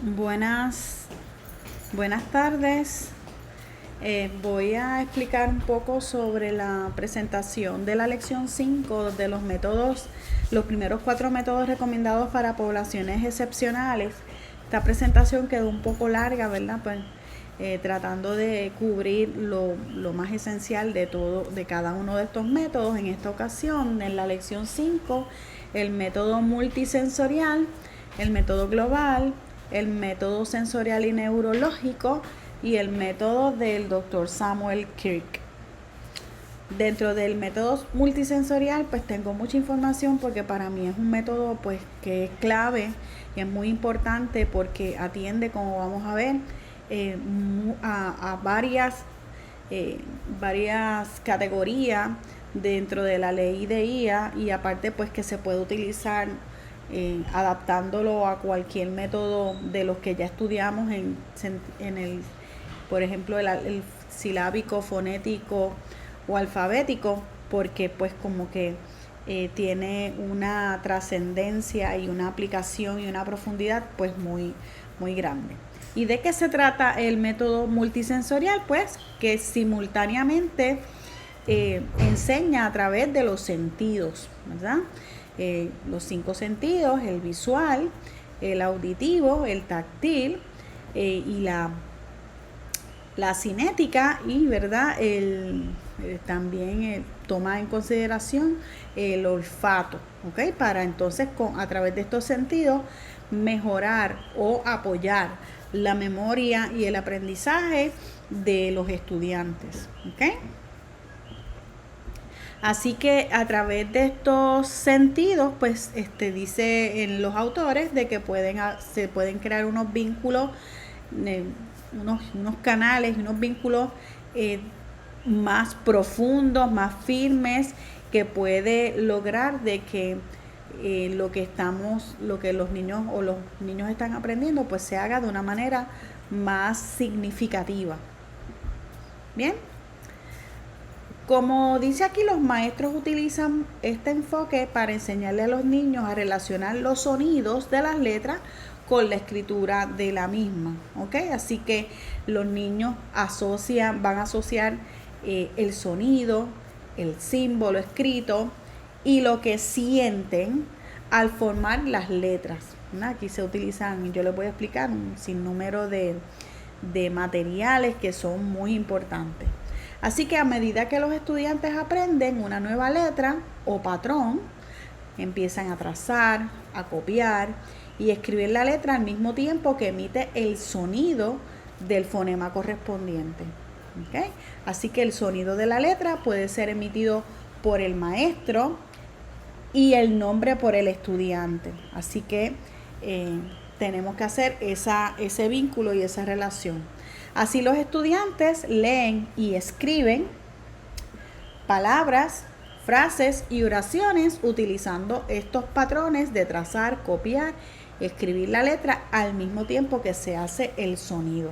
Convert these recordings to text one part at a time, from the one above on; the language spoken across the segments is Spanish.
Buenas, buenas tardes. Voy a explicar un poco sobre la presentación de la lección 5 de los métodos, los primeros 4 métodos recomendados para poblaciones excepcionales. Esta presentación quedó un poco larga, ¿verdad? Pues tratando de cubrir lo más esencial de cada uno de estos métodos. En esta ocasión, en la lección 5, el método multisensorial, el método global, el método sensorial y neurológico y el método del Dr. Samuel Kirk. Dentro del método multisensorial pues tengo mucha información porque para mí es un método pues que es clave y es muy importante porque atiende, como vamos a ver, a varias categorías dentro de la ley de IA, y aparte pues que se puede utilizar adaptándolo a cualquier método de los que ya estudiamos en el, por ejemplo, el silábico, fonético o alfabético, porque pues como que tiene una trascendencia y una aplicación y una profundidad pues muy grande. ¿Y de qué se trata el método multisensorial? Pues que simultáneamente enseña a través de los sentidos, ¿verdad? Los 5 sentidos: el visual, el auditivo, el táctil y la cinética, y verdad también toma en consideración el olfato, ¿ok? Para entonces a través de estos sentidos mejorar o apoyar la memoria y el aprendizaje de los estudiantes, ¿ok? Así que a través de estos sentidos, pues dice en los autores de que se pueden crear unos vínculos, unos canales, unos vínculos más profundos, más firmes, que puede lograr de que lo que los niños están aprendiendo, pues se haga de una manera más significativa. Bien. Como dice aquí, los maestros utilizan este enfoque para enseñarle a los niños a relacionar los sonidos de las letras con la escritura de la misma, ¿ok? Así que los niños van a asociar el sonido, el símbolo escrito y lo que sienten al formar las letras, ¿no? Aquí se utilizan, yo les voy a explicar, un sinnúmero de materiales que son muy importantes. Así que a medida que los estudiantes aprenden una nueva letra o patrón, empiezan a trazar, a copiar y escribir la letra al mismo tiempo que emite el sonido del fonema correspondiente. ¿Okay? Así que el sonido de la letra puede ser emitido por el maestro y el nombre por el estudiante. Así que tenemos que hacer ese vínculo y esa relación. Así los estudiantes leen y escriben palabras, frases y oraciones utilizando estos patrones de trazar, copiar, escribir la letra al mismo tiempo que se hace el sonido.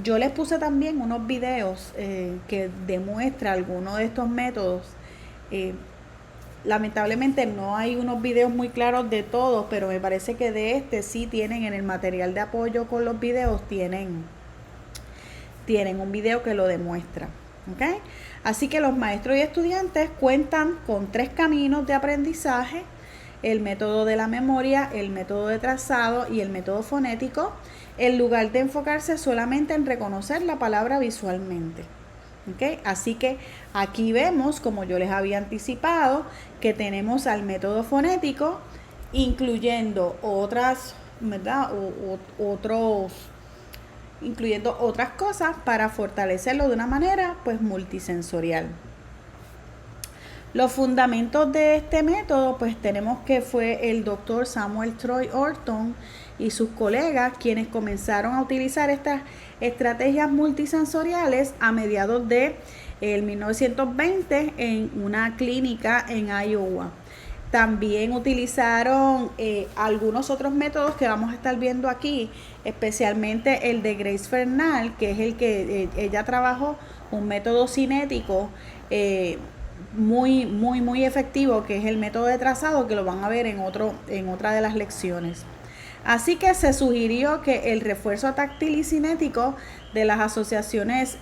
Yo les puse también unos videos que demuestran algunos de estos métodos. Lamentablemente no hay unos videos muy claros de todos, pero me parece que de sí tienen en el material de apoyo con los videos, tienen un video que lo demuestra. ¿Okay? Así que los maestros y estudiantes cuentan con 3 caminos de aprendizaje: el método de la memoria, el método de trazado y el método fonético, en lugar de enfocarse solamente en reconocer la palabra visualmente. ¿Okay? Así que aquí vemos, como yo les había anticipado, que tenemos al método fonético, incluyendo otras, ¿verdad? Incluyendo otras cosas para fortalecerlo de una manera pues multisensorial. Los fundamentos de este método pues tenemos que fue el doctor Samuel Troy Orton y sus colegas quienes comenzaron a utilizar estas estrategias multisensoriales a mediados de 1920 en una clínica en Iowa. También utilizaron algunos otros métodos que vamos a estar viendo aquí, especialmente el de Grace Fernald, que es el que ella trabajó, un método cinético muy efectivo, que es el método de trazado, que lo van a ver en otra de las lecciones. Así que se sugirió que el refuerzo táctil y cinético de las asociaciones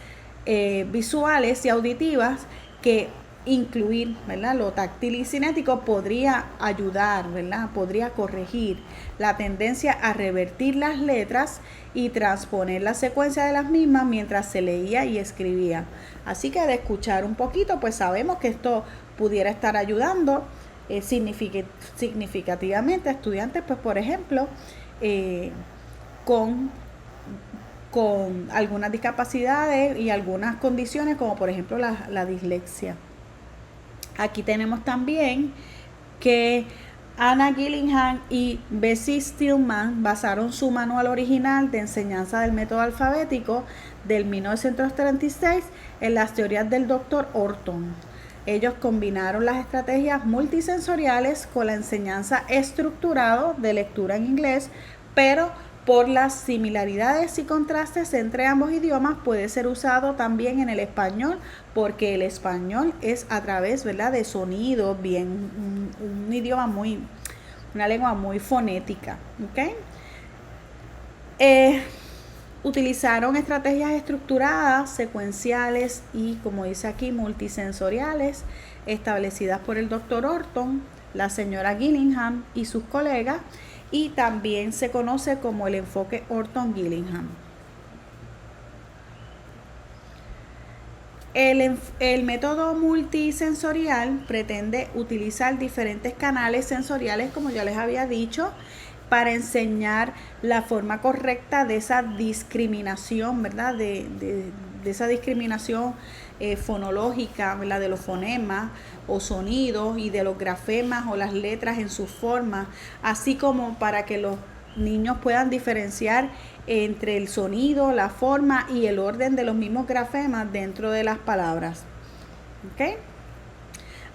visuales y auditivas, que incluir, ¿verdad?, lo táctil y cinético, podría ayudar, ¿verdad?, podría corregir la tendencia a revertir las letras y transponer la secuencia de las mismas mientras se leía y escribía. Así que de escuchar un poquito, pues sabemos que esto pudiera estar ayudando significativamente a estudiantes, pues por ejemplo, con algunas discapacidades y algunas condiciones, como por ejemplo la dislexia. Aquí tenemos también que Anna Gillingham y Bessie Stillman basaron su manual original de enseñanza del método alfabético del 1936 en las teorías del Dr. Orton. Ellos combinaron las estrategias multisensoriales con la enseñanza estructurada de lectura en inglés, pero por las similaridades y contrastes entre ambos idiomas puede ser usado también en el español, porque el español es a través, ¿verdad?, de sonidos, bien, un idioma una lengua muy fonética, ¿ok? Utilizaron estrategias estructuradas, secuenciales y, como dice aquí, multisensoriales, establecidas por el Dr. Orton, la señora Gillingham y sus colegas, y también se conoce como el enfoque Orton-Gillingham. El método multisensorial pretende utilizar diferentes canales sensoriales, como ya les había dicho, para enseñar la forma correcta de esa discriminación, ¿verdad? De esa discriminación fonológica, ¿verdad?, de los fonemas o sonidos y de los grafemas o las letras en sus formas, así como para que los niños puedan diferenciar entre el sonido, la forma y el orden de los mismos grafemas dentro de las palabras. ¿Okay?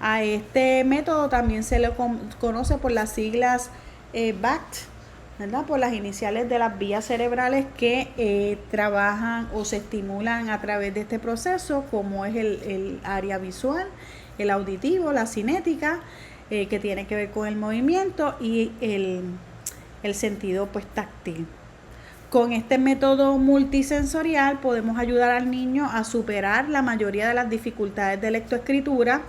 A este método también se le conoce por las siglas BACT, ¿verdad?, por las iniciales de las vías cerebrales que trabajan o se estimulan a través de este proceso, como es el área visual, el auditivo, la cinética, que tiene que ver con el movimiento, y el sentido, pues, táctil. Con este método multisensorial podemos ayudar al niño a superar la mayoría de las dificultades de lectoescritura,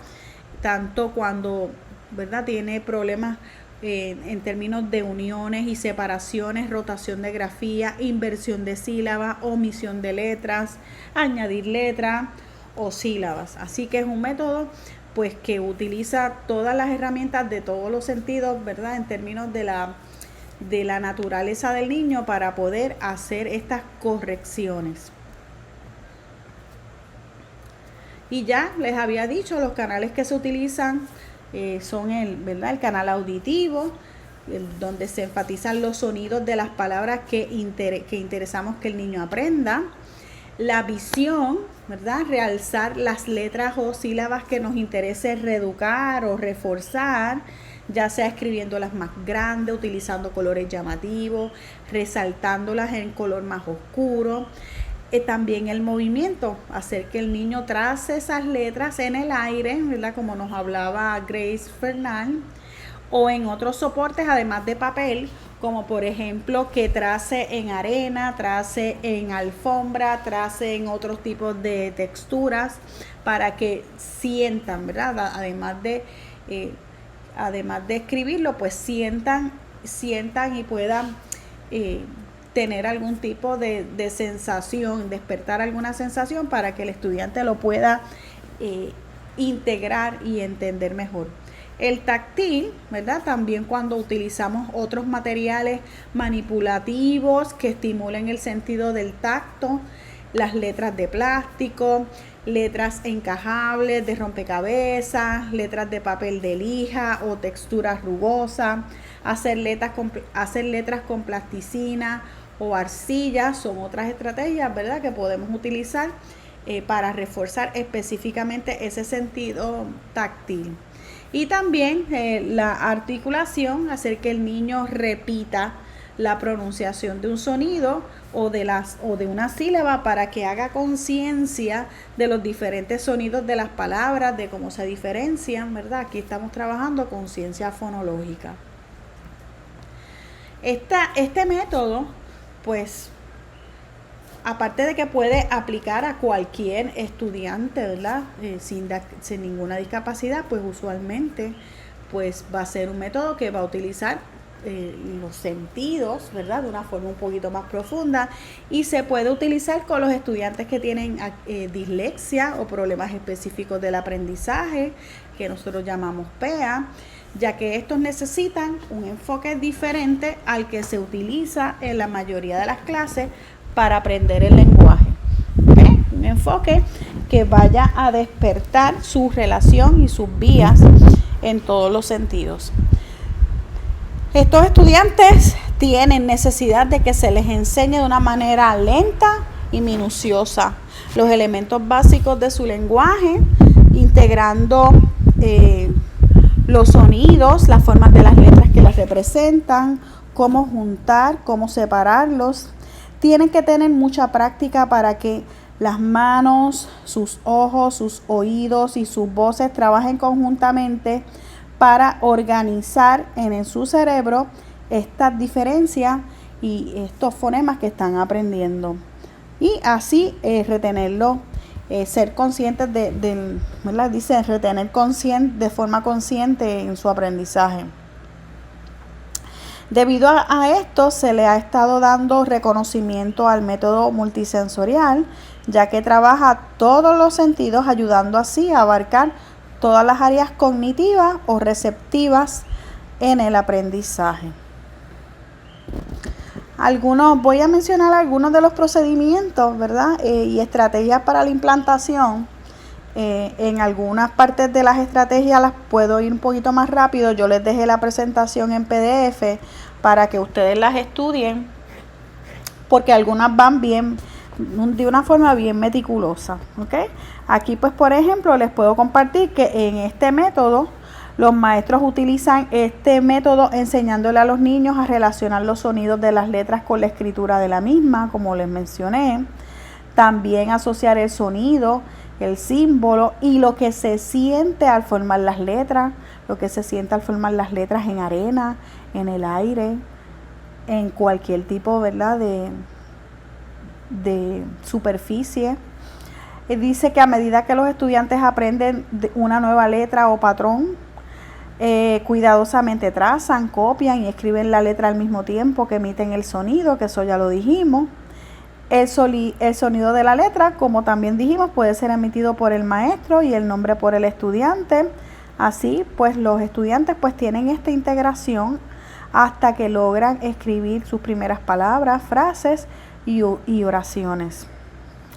tanto cuando, ¿verdad?, tiene problemas en términos de uniones y separaciones, rotación de grafía, inversión de sílabas, omisión de letras, añadir letras o sílabas. Así que es un método, pues, que utiliza todas las herramientas de todos los sentidos, ¿verdad?, en términos de la naturaleza del niño, para poder hacer estas correcciones. Y ya les había dicho, los canales que se utilizan son el canal auditivo, donde se enfatizan los sonidos de las palabras que interesamos que el niño aprenda. La visión, ¿verdad?, realzar las letras o sílabas que nos interese reeducar o reforzar, ya sea escribiéndolas más grandes, utilizando colores llamativos, resaltándolas en color más oscuro. También el movimiento, hacer que el niño trace esas letras en el aire, ¿verdad?, como nos hablaba Grace Fernán, o en otros soportes además de papel, como por ejemplo que trace en arena, trace en alfombra, trace en otros tipos de texturas, para que sientan, ¿verdad?, además de escribirlo, pues sientan y puedan tener algún tipo de sensación, despertar alguna sensación, para que el estudiante lo pueda integrar y entender mejor. El táctil, ¿verdad?, también cuando utilizamos otros materiales manipulativos que estimulen el sentido del tacto, las letras de plástico, letras encajables de rompecabezas, letras de papel de lija o texturas rugosas, hacer letras con plasticina o arcilla, son otras estrategias, ¿verdad?, que podemos utilizar para reforzar específicamente ese sentido táctil. Y también la articulación, hacer que el niño repita la pronunciación de un sonido o de una sílaba, para que haga conciencia de los diferentes sonidos de las palabras, de cómo se diferencian, ¿verdad? Aquí estamos trabajando conciencia fonológica. Este método, pues, aparte de que puede aplicar a cualquier estudiante, ¿verdad? Sin ninguna discapacidad, pues usualmente pues va a ser un método que va a utilizar los sentidos, ¿verdad? De una forma un poquito más profunda, y se puede utilizar con los estudiantes que tienen dislexia o problemas específicos del aprendizaje, que nosotros llamamos PEA, ya que estos necesitan un enfoque diferente al que se utiliza en la mayoría de las clases para aprender el lenguaje. ¿Okay? Un enfoque que vaya a despertar su relación y sus vías en todos los sentidos. Estos estudiantes tienen necesidad de que se les enseñe de una manera lenta y minuciosa los elementos básicos de su lenguaje, integrando los sonidos, las formas de las letras que las representan, cómo juntar, cómo separarlos. Tienen que tener mucha práctica para que las manos, sus ojos, sus oídos y sus voces trabajen conjuntamente para organizar en su cerebro estas diferencias y estos fonemas que están aprendiendo. Y así retenerlo, ser conscientes ¿verdad? Dice retener de forma consciente en su aprendizaje. Debido a esto, se le ha estado dando reconocimiento al método multisensorial, ya que trabaja todos los sentidos, ayudando así a abarcar todas las áreas cognitivas o receptivas en el aprendizaje. Voy a mencionar algunos de los procedimientos, ¿verdad? Y estrategias para la implantación. En algunas partes de las estrategias las puedo ir un poquito más rápido. Yo les dejé la presentación en PDF para que ustedes las estudien, porque algunas van bien, de una forma bien meticulosa, ¿ok? Aquí pues por ejemplo les puedo compartir que en este método los maestros utilizan este método enseñándole a los niños a relacionar los sonidos de las letras con la escritura de la misma, como les mencioné. También asociar el sonido, el símbolo y lo que se siente al formar las letras, en arena, en el aire, en cualquier tipo, ¿verdad?, de superficie. Dice que a medida que los estudiantes aprenden una nueva letra o patrón, cuidadosamente trazan, copian y escriben la letra al mismo tiempo que emiten el sonido, que eso ya lo dijimos. El sonido de la letra, como también dijimos, puede ser emitido por el maestro y el nombre por el estudiante. Así, pues los estudiantes pues tienen esta integración hasta que logran escribir sus primeras palabras, frases y oraciones.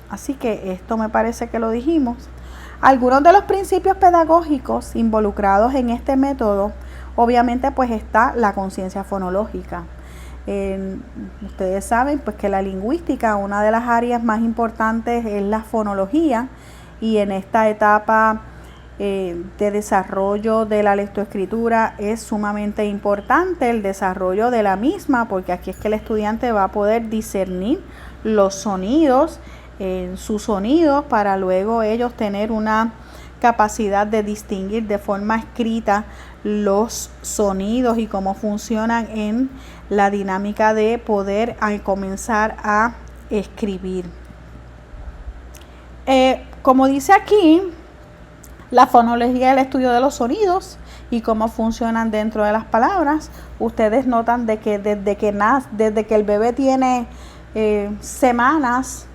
Así que esto me parece que lo dijimos. Algunos de los principios pedagógicos involucrados en este método, obviamente pues está la conciencia fonológica. Ustedes saben pues que la lingüística, una de las áreas más importantes es la fonología, y en esta etapa de desarrollo de la lectoescritura es sumamente importante el desarrollo de la misma, porque aquí es que el estudiante va a poder discernir los sonidos, sus sonidos, para luego ellos tener una capacidad de distinguir de forma escrita los sonidos y cómo funcionan en la dinámica de poder comenzar a escribir. Como dice aquí, la fonología es el estudio de los sonidos y cómo funcionan dentro de las palabras. Ustedes notan de que desde que el bebé tiene semanas,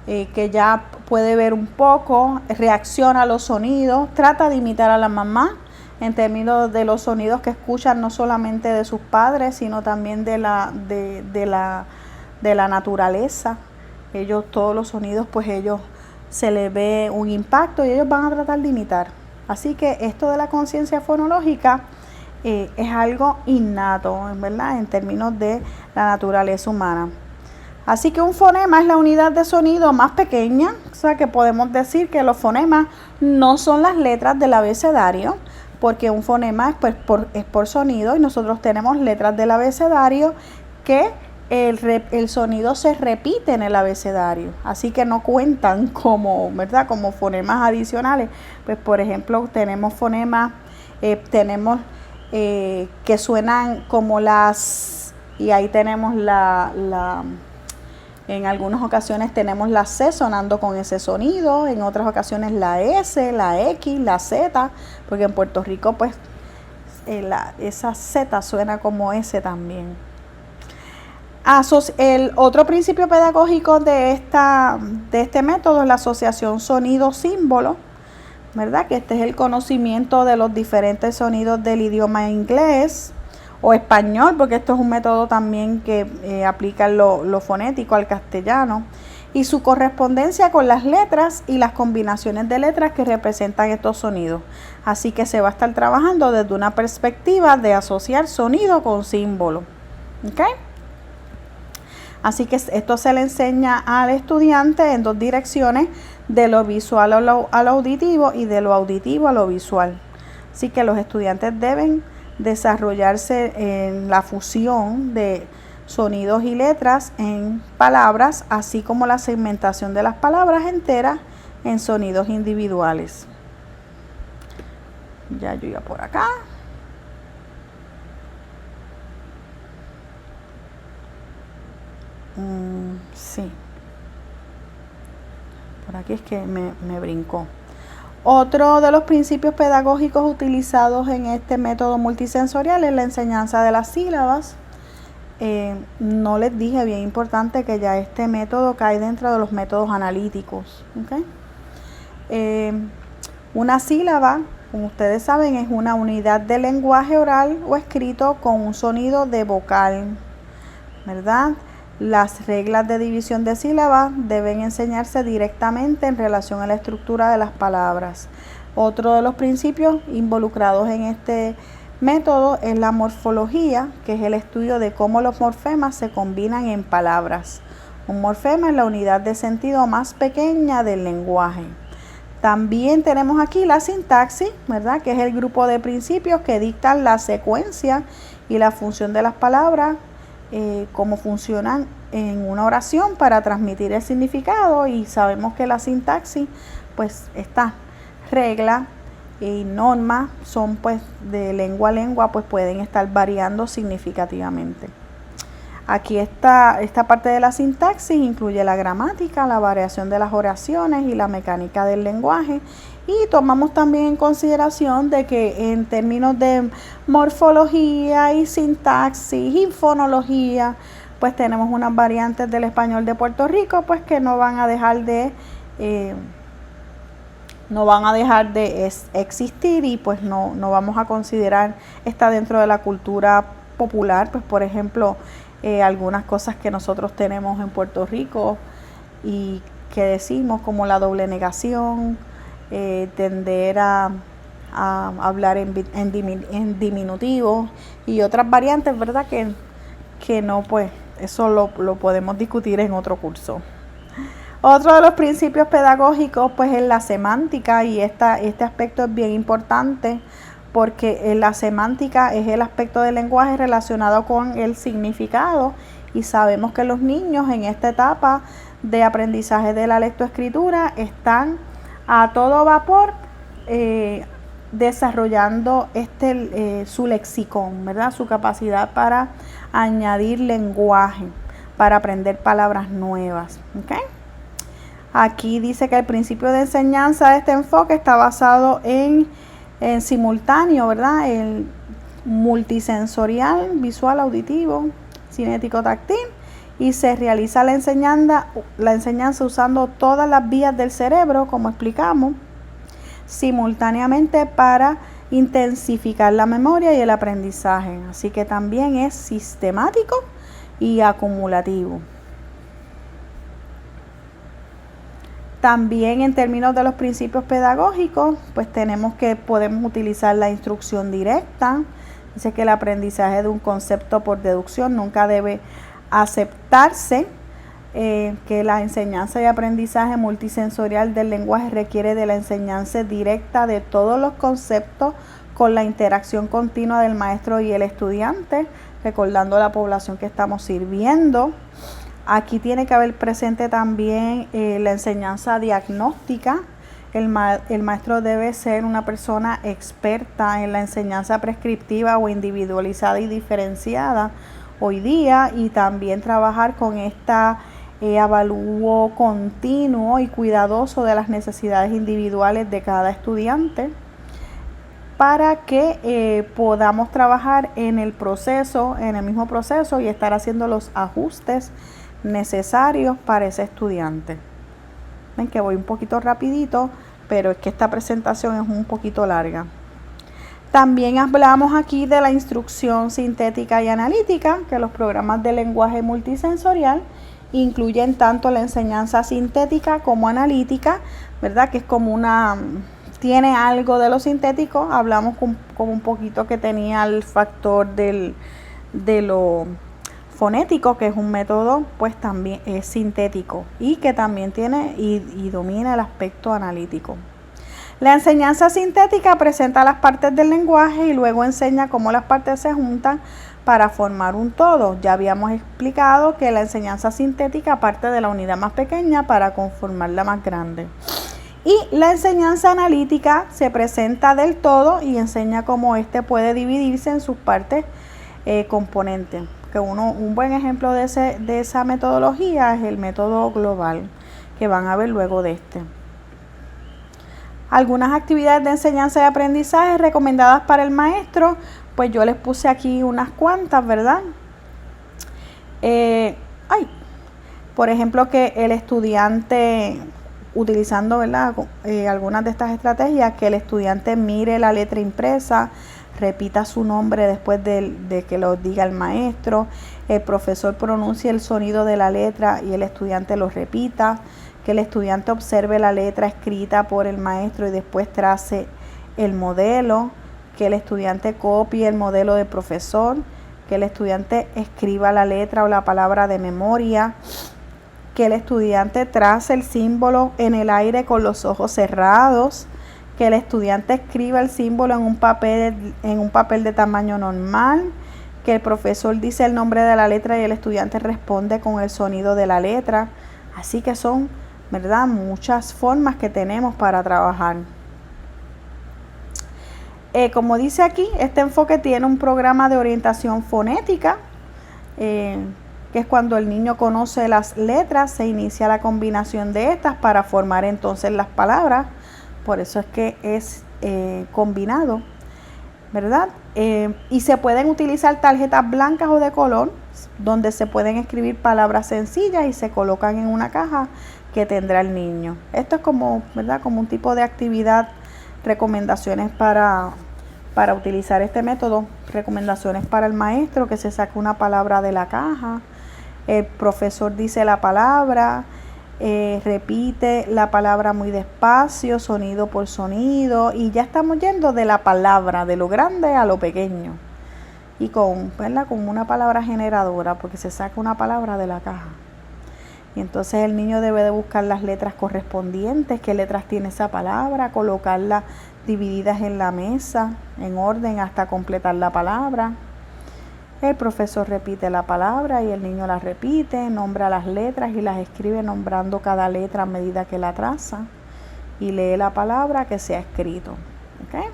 que ya puede ver un poco, reacciona a los sonidos, trata de imitar a la mamá en términos de los sonidos que escuchan, no solamente de sus padres, sino también de la naturaleza. Todos los sonidos, pues ellos se les ve un impacto y ellos van a tratar de imitar. Así que esto de la conciencia fonológica es algo innato, ¿verdad?, en términos de la naturaleza humana. Así que un fonema es la unidad de sonido más pequeña, o sea que podemos decir que los fonemas no son las letras del abecedario, porque un fonema es por sonido, y nosotros tenemos letras del abecedario que el sonido se repite en el abecedario, así que no cuentan como, ¿verdad?, como fonemas adicionales. Pues por ejemplo tenemos fonemas que suenan como las y ahí tenemos en algunas ocasiones tenemos la C sonando con ese sonido, en otras ocasiones la S, la X, la Z, porque en Puerto Rico pues esa Z suena como S también. El otro principio pedagógico de este método es la asociación sonido-símbolo, ¿verdad? Que este es el conocimiento de los diferentes sonidos del idioma inglés o español, porque esto es un método también que aplica lo fonético al castellano, y su correspondencia con las letras y las combinaciones de letras que representan estos sonidos. Así que se va a estar trabajando desde una perspectiva de asociar sonido con símbolo. ¿Ok? Así que esto se le enseña al estudiante en dos direcciones, de lo visual a lo auditivo y de lo auditivo a lo visual. Así que los estudiantes deben desarrollarse en la fusión de sonidos y letras en palabras, así como la segmentación de las palabras enteras en sonidos individuales. Ya yo iba por acá. Sí. Por aquí es que me brincó. Otro de los principios pedagógicos utilizados en este método multisensorial es la enseñanza de las sílabas. No les dije, bien importante, que ya este método cae dentro de los métodos analíticos. ¿Okay? Una sílaba, como ustedes saben, es una unidad de lenguaje oral o escrito con un sonido de vocal, ¿verdad? Las reglas de división de sílabas deben enseñarse directamente en relación a la estructura de las palabras. Otro de los principios involucrados en este método es la morfología, que es el estudio de cómo los morfemas se combinan en palabras. Un morfema es la unidad de sentido más pequeña del lenguaje. También tenemos aquí la sintaxis, ¿verdad? Que es el grupo de principios que dictan la secuencia y la función de las palabras, cómo funcionan en una oración para transmitir el significado, y sabemos que la sintaxis, pues esta regla y norma son pues de lengua a lengua, pues pueden estar variando significativamente. Aquí esta parte de la sintaxis incluye la gramática, la variación de las oraciones y la mecánica del lenguaje. Y tomamos también en consideración de que en términos de morfología y sintaxis y fonología, pues tenemos unas variantes del español de Puerto Rico, pues que no van a dejar de existir, y pues no vamos a considerar esta dentro de la cultura popular. Pues por ejemplo, algunas cosas que nosotros tenemos en Puerto Rico y que decimos, como la doble negación, tender a hablar en diminutivo y otras variantes, ¿verdad? Que no, pues eso lo podemos discutir en otro curso. Otro de los principios pedagógicos pues es la semántica, y este aspecto es bien importante porque la semántica es el aspecto del lenguaje relacionado con el significado, y sabemos que los niños en esta etapa de aprendizaje de la lectoescritura están a todo vapor desarrollando su lexicón, ¿verdad? Su capacidad para añadir lenguaje, para aprender palabras nuevas. ¿Okay? Aquí dice que el principio de enseñanza de este enfoque está basado en simultáneo, ¿verdad? El multisensorial, visual, auditivo, cinético, táctil, y se realiza la enseñanza usando todas las vías del cerebro, como explicamos, simultáneamente para intensificar la memoria y el aprendizaje. Así que también es sistemático y acumulativo. También en términos de los principios pedagógicos, pues podemos utilizar la instrucción directa. Dice que el aprendizaje de un concepto por deducción nunca debe aceptarse, que la enseñanza y aprendizaje multisensorial del lenguaje requiere de la enseñanza directa de todos los conceptos con la interacción continua del maestro y el estudiante, recordando la población que estamos sirviendo. Aquí tiene que haber presente también la enseñanza diagnóstica. El maestro debe ser una persona experta en la enseñanza prescriptiva o individualizada y diferenciada, hoy día, y también trabajar con esta avalúo continuo y cuidadoso de las necesidades individuales de cada estudiante para que podamos trabajar en el proceso, en el mismo proceso, y estar haciendo los ajustes necesarios para ese estudiante. Ven que voy un poquito rapidito, pero es que esta presentación es un poquito larga. También hablamos aquí de la instrucción sintética y analítica, que los programas de lenguaje multisensorial incluyen tanto la enseñanza sintética como analítica, ¿verdad? Que es como tiene algo de lo sintético. Hablamos como un poquito que tenía el factor de lo fonético, que es un método, pues también es sintético, y que también tiene y domina el aspecto analítico. La enseñanza sintética presenta las partes del lenguaje y luego enseña cómo las partes se juntan para formar un todo. Ya habíamos explicado que la enseñanza sintética parte de la unidad más pequeña para conformar la más grande. Y la enseñanza analítica se presenta del todo y enseña cómo éste puede dividirse en sus partes componentes. Que un buen ejemplo de esa metodología es el método global, que van a ver luego de este. Algunas actividades de enseñanza y aprendizaje recomendadas para el maestro, pues yo les puse aquí unas cuantas, ¿verdad? Por ejemplo, que el estudiante, utilizando, ¿verdad?, algunas de estas estrategias, que el estudiante mire la letra impresa, repita su nombre después de que lo diga el maestro, el profesor pronuncie el sonido de la letra y el estudiante lo repita, que el estudiante observe la letra escrita por el maestro y después trace el modelo, que el estudiante copie el modelo del profesor, que el estudiante escriba la letra o la palabra de memoria, que el estudiante trace el símbolo en el aire con los ojos cerrados, que el estudiante escriba el símbolo en un papel de tamaño normal, que el profesor dice el nombre de la letra y el estudiante responde con el sonido de la letra. Así que son, ¿verdad?, muchas formas que tenemos para trabajar. Como dice aquí, este enfoque tiene un programa de orientación fonética, que es cuando el niño conoce las letras, se inicia la combinación de estas para formar entonces las palabras. Por eso es que es combinado, ¿verdad? Y se pueden utilizar tarjetas blancas o de color, donde se pueden escribir palabras sencillas y se colocan en una caja que tendrá el niño. Esto es como, ¿verdad?, como un tipo de actividad, recomendaciones para utilizar este método, recomendaciones para el maestro, que se saque una palabra de la caja, el profesor dice la palabra, repite la palabra muy despacio, sonido por sonido, y ya estamos yendo de la palabra, de lo grande a lo pequeño, y con una palabra generadora, porque se saca una palabra de la caja. Y entonces el niño debe de buscar las letras correspondientes, qué letras tiene esa palabra, colocarlas divididas en la mesa, en orden hasta completar la palabra. El profesor repite la palabra y el niño la repite, nombra las letras y las escribe nombrando cada letra a medida que la traza, y lee la palabra que se ha escrito, ¿okay?,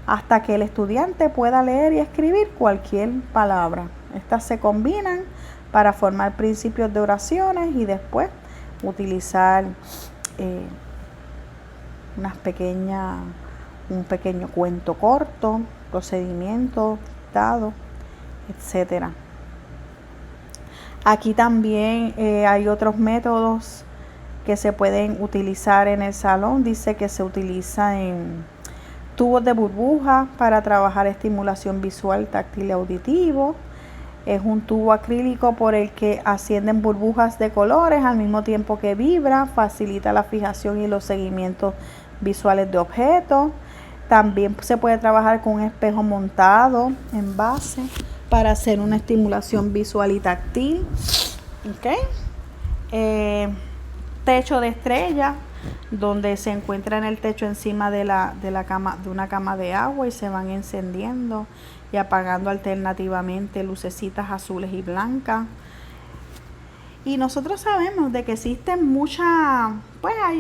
hasta que el estudiante pueda leer y escribir cualquier palabra. Estas se combinan para formar principios de oraciones y después utilizar un pequeño cuento corto, procedimiento dado, etcétera. Aquí también hay otros métodos que se pueden utilizar en el salón. Dice que se utiliza en tubos de burbuja para trabajar estimulación visual, táctil y auditivo. Es un tubo acrílico por el que ascienden burbujas de colores al mismo tiempo que vibra, facilita la fijación y los seguimientos visuales de objetos. También se puede trabajar con un espejo montado en base para hacer una estimulación visual y táctil. ¿Okay? Techo de estrella, donde se encuentra en el techo encima de una cama de agua y se van encendiendo y apagando alternativamente lucecitas azules y blancas. Y nosotros sabemos de que existen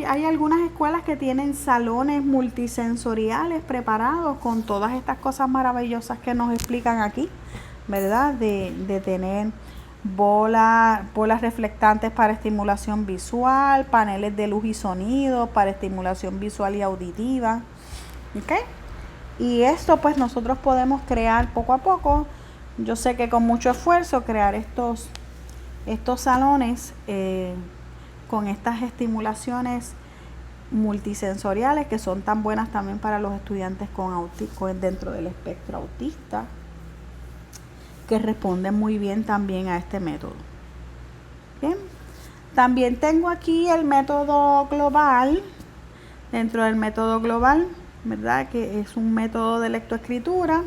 hay algunas escuelas que tienen salones multisensoriales preparados con todas estas cosas maravillosas que nos explican aquí, ¿verdad? De tener bolas reflectantes para estimulación visual, paneles de luz y sonido para estimulación visual y auditiva. ¿Ok? Y esto pues nosotros podemos crear poco a poco. Yo sé que con mucho esfuerzo crear estos salones con estas estimulaciones multisensoriales que son tan buenas también para los estudiantes dentro del espectro autista, que responden muy bien también a este método. Bien, también tengo aquí el método global. Dentro del método global, ¿verdad? Que es un método de lectoescritura,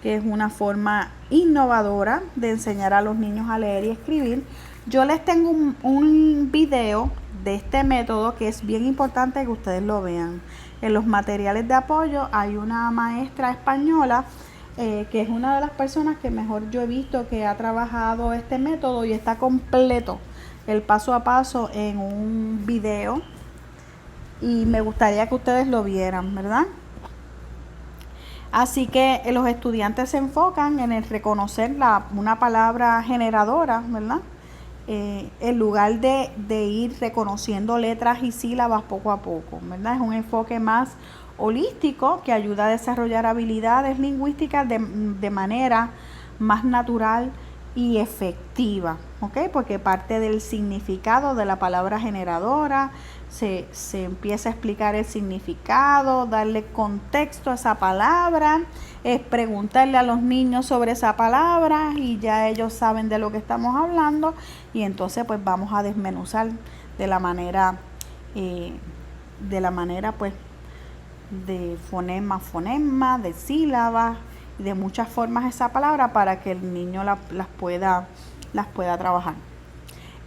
que es una forma innovadora de enseñar a los niños a leer y escribir. Yo les tengo un video de este método que es bien importante que ustedes lo vean. En los materiales de apoyo hay una maestra española que es una de las personas que mejor yo he visto que ha trabajado este método y está completo el paso a paso en un video y me gustaría que ustedes lo vieran, ¿verdad? Así que los estudiantes se enfocan en el reconocer una palabra generadora, ¿verdad? En lugar de ir reconociendo letras y sílabas poco a poco, ¿verdad? Es un enfoque más holístico que ayuda a desarrollar habilidades lingüísticas de manera más natural y efectiva, ¿ok? Porque parte del significado de la palabra generadora, se empieza a explicar el significado, darle contexto a esa palabra, es preguntarle a los niños sobre esa palabra y ya ellos saben de lo que estamos hablando y entonces pues vamos a desmenuzar de la manera pues de fonema, de sílabas y de muchas formas esa palabra para que el niño las pueda trabajar.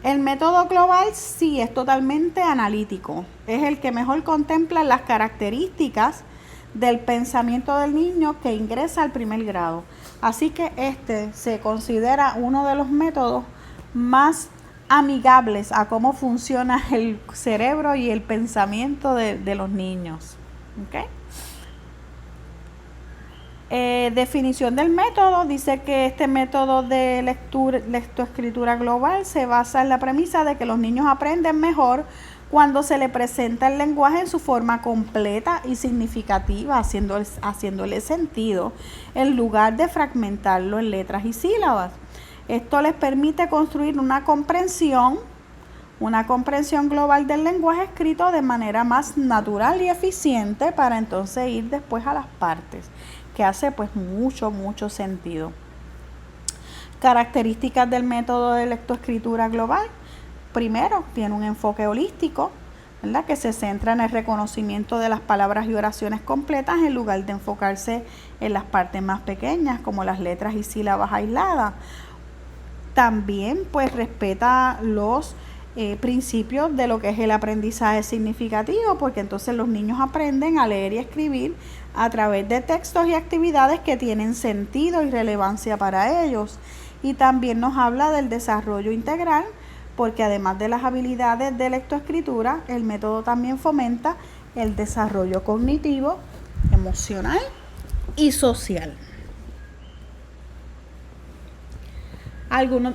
El método global sí es totalmente analítico, es el que mejor contempla las características del pensamiento del niño que ingresa al primer grado. Así que este se considera uno de los métodos más amigables a cómo funciona el cerebro y el pensamiento de los niños. ¿Okay? Definición del método, dice que este método de lectoescritura global se basa en la premisa de que los niños aprenden mejor cuando se le presenta el lenguaje en su forma completa y significativa, haciéndole sentido, en lugar de fragmentarlo en letras y sílabas. Esto les permite construir una comprensión global del lenguaje escrito de manera más natural y eficiente para entonces ir después a las partes, que hace pues mucho sentido. Características del método de lectoescritura global. Primero, tiene un enfoque holístico, ¿verdad? Que se centra en el reconocimiento de las palabras y oraciones completas en lugar de enfocarse en las partes más pequeñas como las letras y sílabas aisladas. También pues respeta los principios de lo que es el aprendizaje significativo, porque entonces los niños aprenden a leer y escribir a través de textos y actividades que tienen sentido y relevancia para ellos. Y también nos habla del desarrollo integral, porque además de las habilidades de lectoescritura, el método también fomenta el desarrollo cognitivo, emocional y social.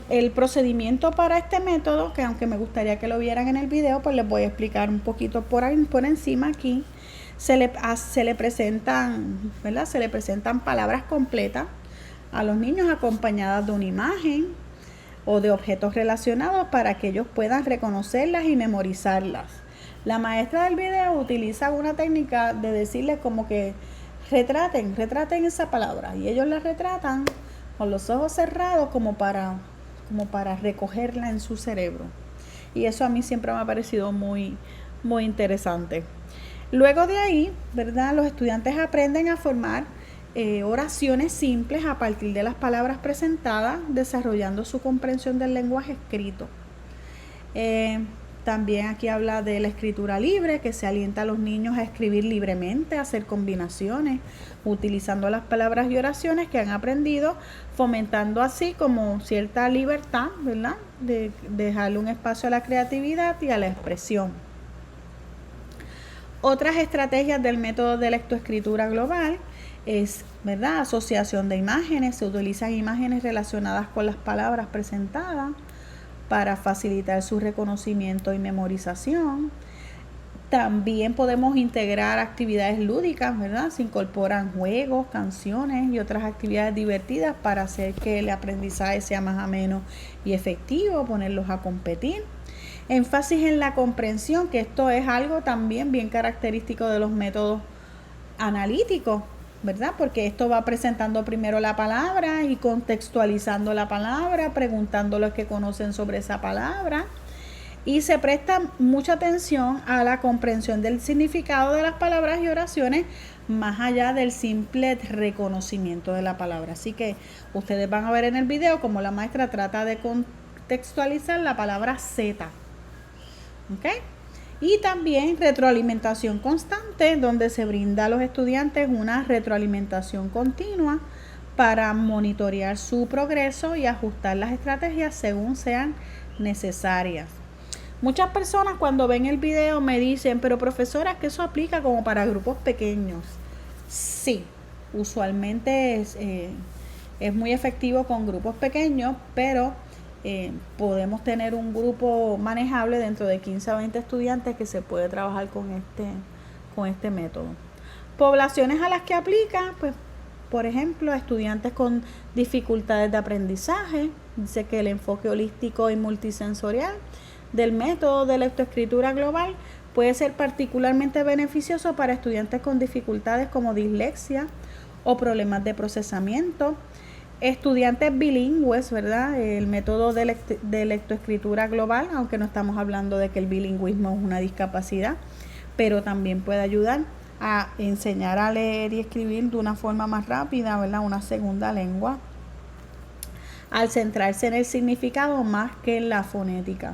El procedimiento para este método, que aunque me gustaría que lo vieran en el video, pues les voy a explicar un poquito por encima aquí. Se le presentan, ¿verdad? Se le presentan palabras completas a los niños acompañadas de una imagen o de objetos relacionados para que ellos puedan reconocerlas y memorizarlas. La maestra del video utiliza una técnica de decirles como que retraten esa palabra, y ellos la retratan con los ojos cerrados como para recogerla en su cerebro. Y eso a mí siempre me ha parecido muy interesante. Luego de ahí, ¿verdad? Los estudiantes aprenden a formar oraciones simples a partir de las palabras presentadas, desarrollando su comprensión del lenguaje escrito. También aquí habla de la escritura libre, que se alienta a los niños a escribir libremente, a hacer combinaciones, utilizando las palabras y oraciones que han aprendido, fomentando así como cierta libertad, ¿verdad? De dejarle un espacio a la creatividad y a la expresión. Otras estrategias del método de lectoescritura global es, ¿verdad?, asociación de imágenes. Se utilizan imágenes relacionadas con las palabras presentadas para facilitar su reconocimiento y memorización. También podemos integrar actividades lúdicas, ¿verdad? Se incorporan juegos, canciones y otras actividades divertidas para hacer que el aprendizaje sea más ameno y efectivo, ponerlos a competir. Énfasis en la comprensión, que esto es algo también bien característico de los métodos analíticos, ¿verdad? Porque esto va presentando primero la palabra y contextualizando la palabra, preguntando a los que conocen sobre esa palabra. Y se presta mucha atención a la comprensión del significado de las palabras y oraciones más allá del simple reconocimiento de la palabra. Así que ustedes van a ver en el video cómo la maestra trata de contextualizar la palabra Z. ¿Ok? Y también retroalimentación constante, donde se brinda a los estudiantes una retroalimentación continua para monitorear su progreso y ajustar las estrategias según sean necesarias. Muchas personas cuando ven el video me dicen, pero profesora, que eso aplica como para grupos pequeños. Sí, usualmente es muy efectivo con grupos pequeños, pero podemos tener un grupo manejable dentro de 15 a 20 estudiantes que se puede trabajar con este método. Poblaciones a las que aplica, pues, por ejemplo, estudiantes con dificultades de aprendizaje. Dice que el enfoque holístico y multisensorial del método de lectoescritura global puede ser particularmente beneficioso para estudiantes con dificultades como dislexia o problemas de procesamiento. Estudiantes bilingües, ¿verdad? El método de lectoescritura global, aunque no estamos hablando de que el bilingüismo es una discapacidad, pero también puede ayudar a enseñar a leer y escribir de una forma más rápida, ¿verdad? Una segunda lengua, al centrarse en el significado más que en la fonética.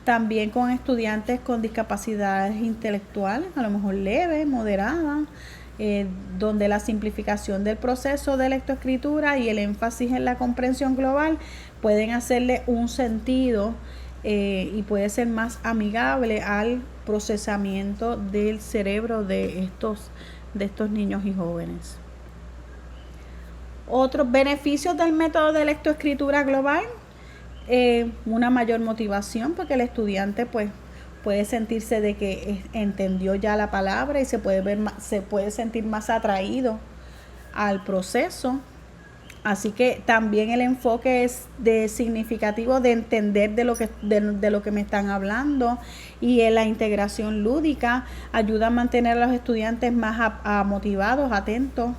También con estudiantes con discapacidades intelectuales, a lo mejor leves, moderadas, donde la simplificación del proceso de lectoescritura y el énfasis en la comprensión global pueden hacerle un sentido y puede ser más amigable al procesamiento del cerebro de estos niños y jóvenes. Otros beneficios del método de lectoescritura global: una mayor motivación, porque el estudiante pues puede sentirse de que entendió ya la palabra y se puede sentir más atraído al proceso. Así que también el enfoque es significativo de entender de lo que me están hablando, y en la integración lúdica ayuda a mantener a los estudiantes más motivados, atentos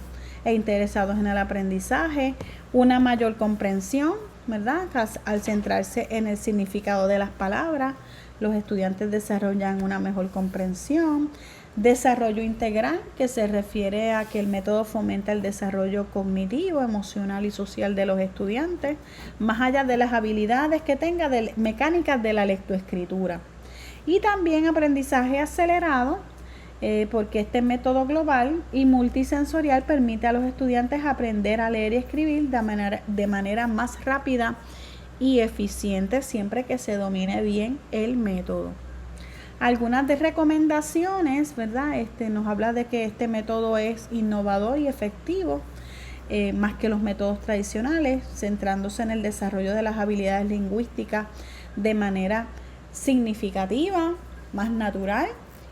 e interesados en el aprendizaje. Una mayor comprensión, ¿verdad? Al centrarse en el significado de las palabras, los estudiantes desarrollan una mejor comprensión. Desarrollo integral, que se refiere a que el método fomenta el desarrollo cognitivo, emocional y social de los estudiantes, más allá de las habilidades que tenga mecánicas de la lectoescritura. Y también aprendizaje acelerado, porque este método global y multisensorial permite a los estudiantes aprender a leer y escribir de manera más rápida y eficiente, siempre que se domine bien el método. Algunas de recomendaciones, ¿verdad? Nos habla de que este método es innovador y efectivo, más que los métodos tradicionales, centrándose en el desarrollo de las habilidades lingüísticas de manera significativa, más natural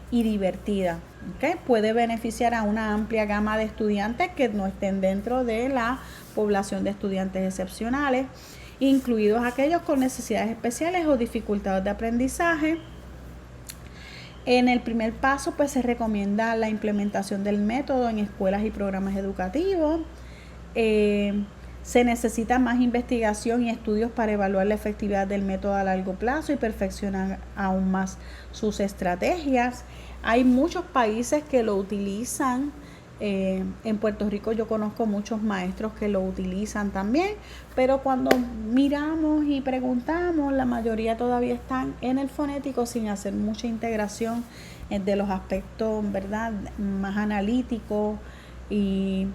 y divertida. ¿Okay? Puede beneficiar a una amplia gama de estudiantes que no estén dentro de la población de estudiantes excepcionales, incluidos aquellos con necesidades especiales o dificultades de aprendizaje. En el primer paso, pues se recomienda la implementación del método en escuelas y programas educativos. Se necesita más investigación y estudios para evaluar la efectividad del método a largo plazo y perfeccionar aún más sus estrategias. Hay muchos países que lo utilizan. En Puerto Rico yo conozco muchos maestros que lo utilizan también, pero cuando miramos y preguntamos, la mayoría todavía están en el fonético sin hacer mucha integración de los aspectos, ¿verdad?, más analíticos y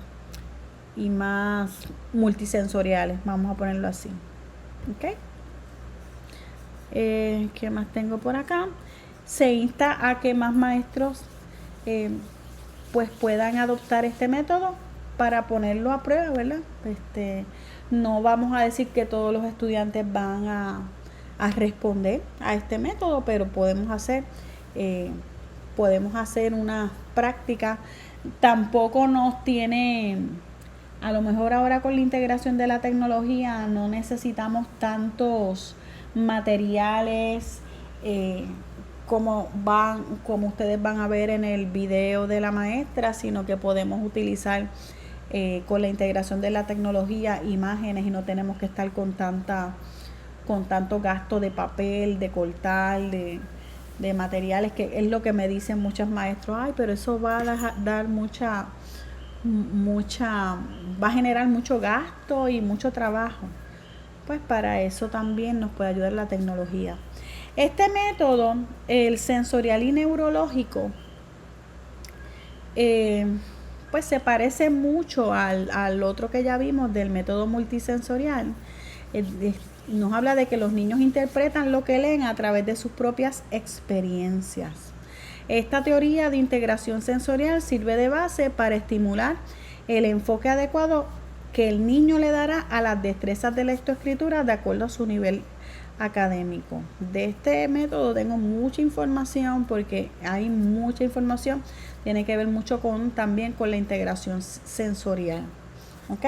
más multisensoriales, vamos a ponerlo así. ¿Okay? ¿Qué más tengo por acá? Se insta a que más maestros pues puedan adoptar este método para ponerlo a prueba, ¿verdad? No vamos a decir que todos los estudiantes van a responder a este método, pero podemos hacer una práctica. Tampoco nos tiene, a lo mejor ahora con la integración de la tecnología no necesitamos tantos materiales como ustedes van a ver en el video de la maestra, sino que podemos utilizar con la integración de la tecnología imágenes y no tenemos que estar con tanto gasto de papel, de cortar, de materiales, que es lo que me dicen muchos maestros. Ay, pero eso va a dar va a generar mucho gasto y mucho trabajo. Pues para eso también nos puede ayudar la tecnología. Este método, el sensorial y neurológico, pues se parece mucho al otro que ya vimos del método multisensorial. Nos habla de que los niños interpretan lo que leen a través de sus propias experiencias. Esta teoría de integración sensorial sirve de base para estimular el enfoque adecuado que el niño le dará a las destrezas de lectoescritura de acuerdo a su nivel académico. De este método tengo mucha información porque hay mucha información. Tiene que ver mucho también con la integración sensorial. ¿Ok?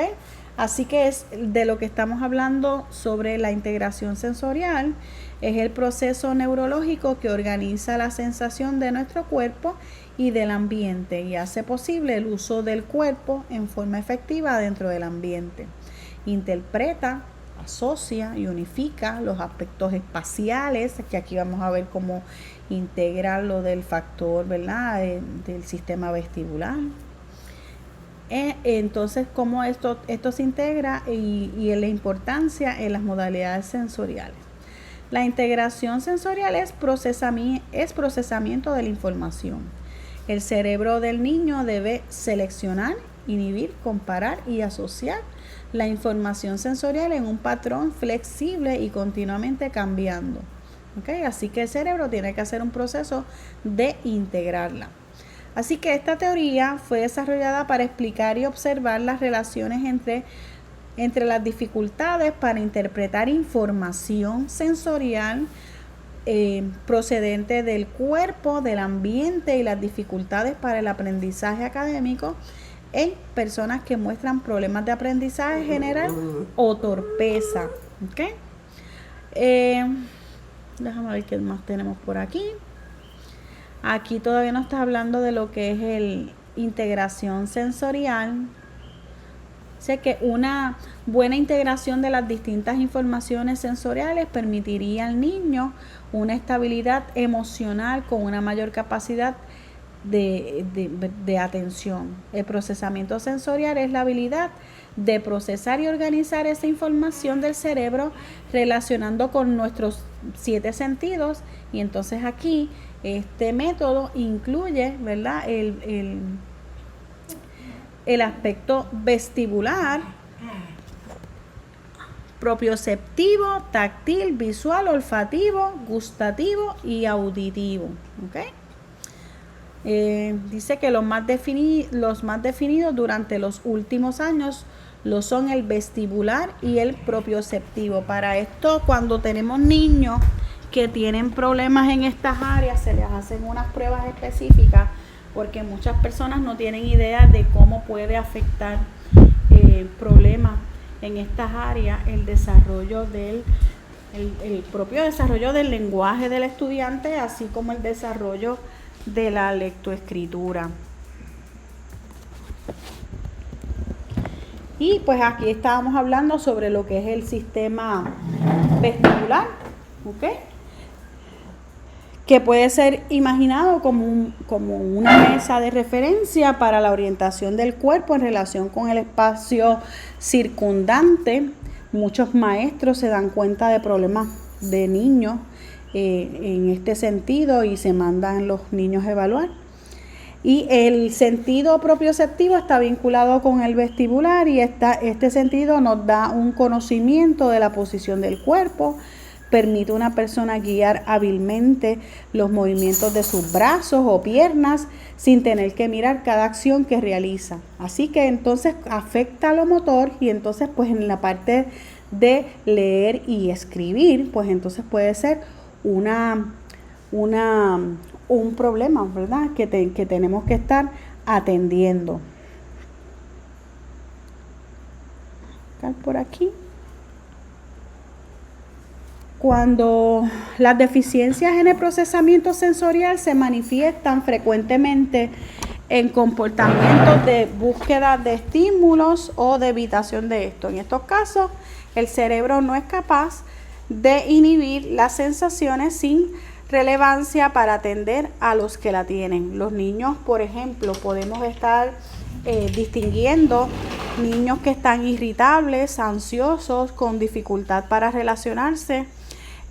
Así que es de lo que estamos hablando sobre la integración sensorial. Es el proceso neurológico que organiza la sensación de nuestro cuerpo y del ambiente y hace posible el uso del cuerpo en forma efectiva dentro del ambiente. Interpreta, asocia y unifica los aspectos espaciales, que aquí vamos a ver cómo integra lo del factor, ¿verdad?, del sistema vestibular. Entonces, cómo esto se integra y la importancia en las modalidades sensoriales. La integración sensorial es procesamiento de la información. El cerebro del niño debe seleccionar, inhibir, comparar y asociar la información sensorial en un patrón flexible y continuamente cambiando. ¿Okay? Así que el cerebro tiene que hacer un proceso de integrarla. Así que esta teoría fue desarrollada para explicar y observar las relaciones entre las dificultades para interpretar información sensorial procedente del cuerpo, del ambiente y las dificultades para el aprendizaje académico en personas que muestran problemas de aprendizaje general o torpeza. ¿Okay? Déjame ver qué más tenemos por aquí. Aquí todavía no está hablando de lo que es el integración sensorial. Sé que una buena integración de las distintas informaciones sensoriales permitiría al niño una estabilidad emocional con una mayor capacidad de atención. El procesamiento sensorial es la habilidad de procesar y organizar esa información del cerebro relacionando con nuestros 7 sentidos. Y entonces aquí este método incluye, ¿verdad?, el aspecto vestibular, propioceptivo, táctil, visual, olfativo, gustativo y auditivo. ¿Okay? Dice que los más definidos durante los últimos años lo son el vestibular y el propioceptivo. Para esto, cuando tenemos niños que tienen problemas en estas áreas, se les hacen unas pruebas específicas porque muchas personas no tienen idea de cómo puede afectar problemas en estas áreas el desarrollo el propio desarrollo del lenguaje del estudiante, así como el desarrollo de la lectoescritura. Y pues aquí estábamos hablando sobre lo que es el sistema vestibular, ¿ok?, que puede ser imaginado como una mesa de referencia para la orientación del cuerpo en relación con el espacio circundante. Muchos maestros se dan cuenta de problemas de niños en este sentido y se mandan los niños a evaluar. Y el sentido propioceptivo está vinculado con el vestibular y este sentido nos da un conocimiento de la posición del cuerpo, Permite a una persona guiar hábilmente los movimientos de sus brazos o piernas sin tener que mirar cada acción que realiza. Así que entonces afecta a lo motor y entonces pues en la parte de leer y escribir, pues entonces puede ser un problema, ¿verdad? Que tenemos que estar atendiendo. Por aquí. Cuando las deficiencias en el procesamiento sensorial se manifiestan frecuentemente en comportamientos de búsqueda de estímulos o de evitación de esto. En estos casos, el cerebro no es capaz de inhibir las sensaciones sin relevancia para atender a los que la tienen. Los niños, por ejemplo, podemos estar distinguiendo niños que están irritables, ansiosos, con dificultad para relacionarse,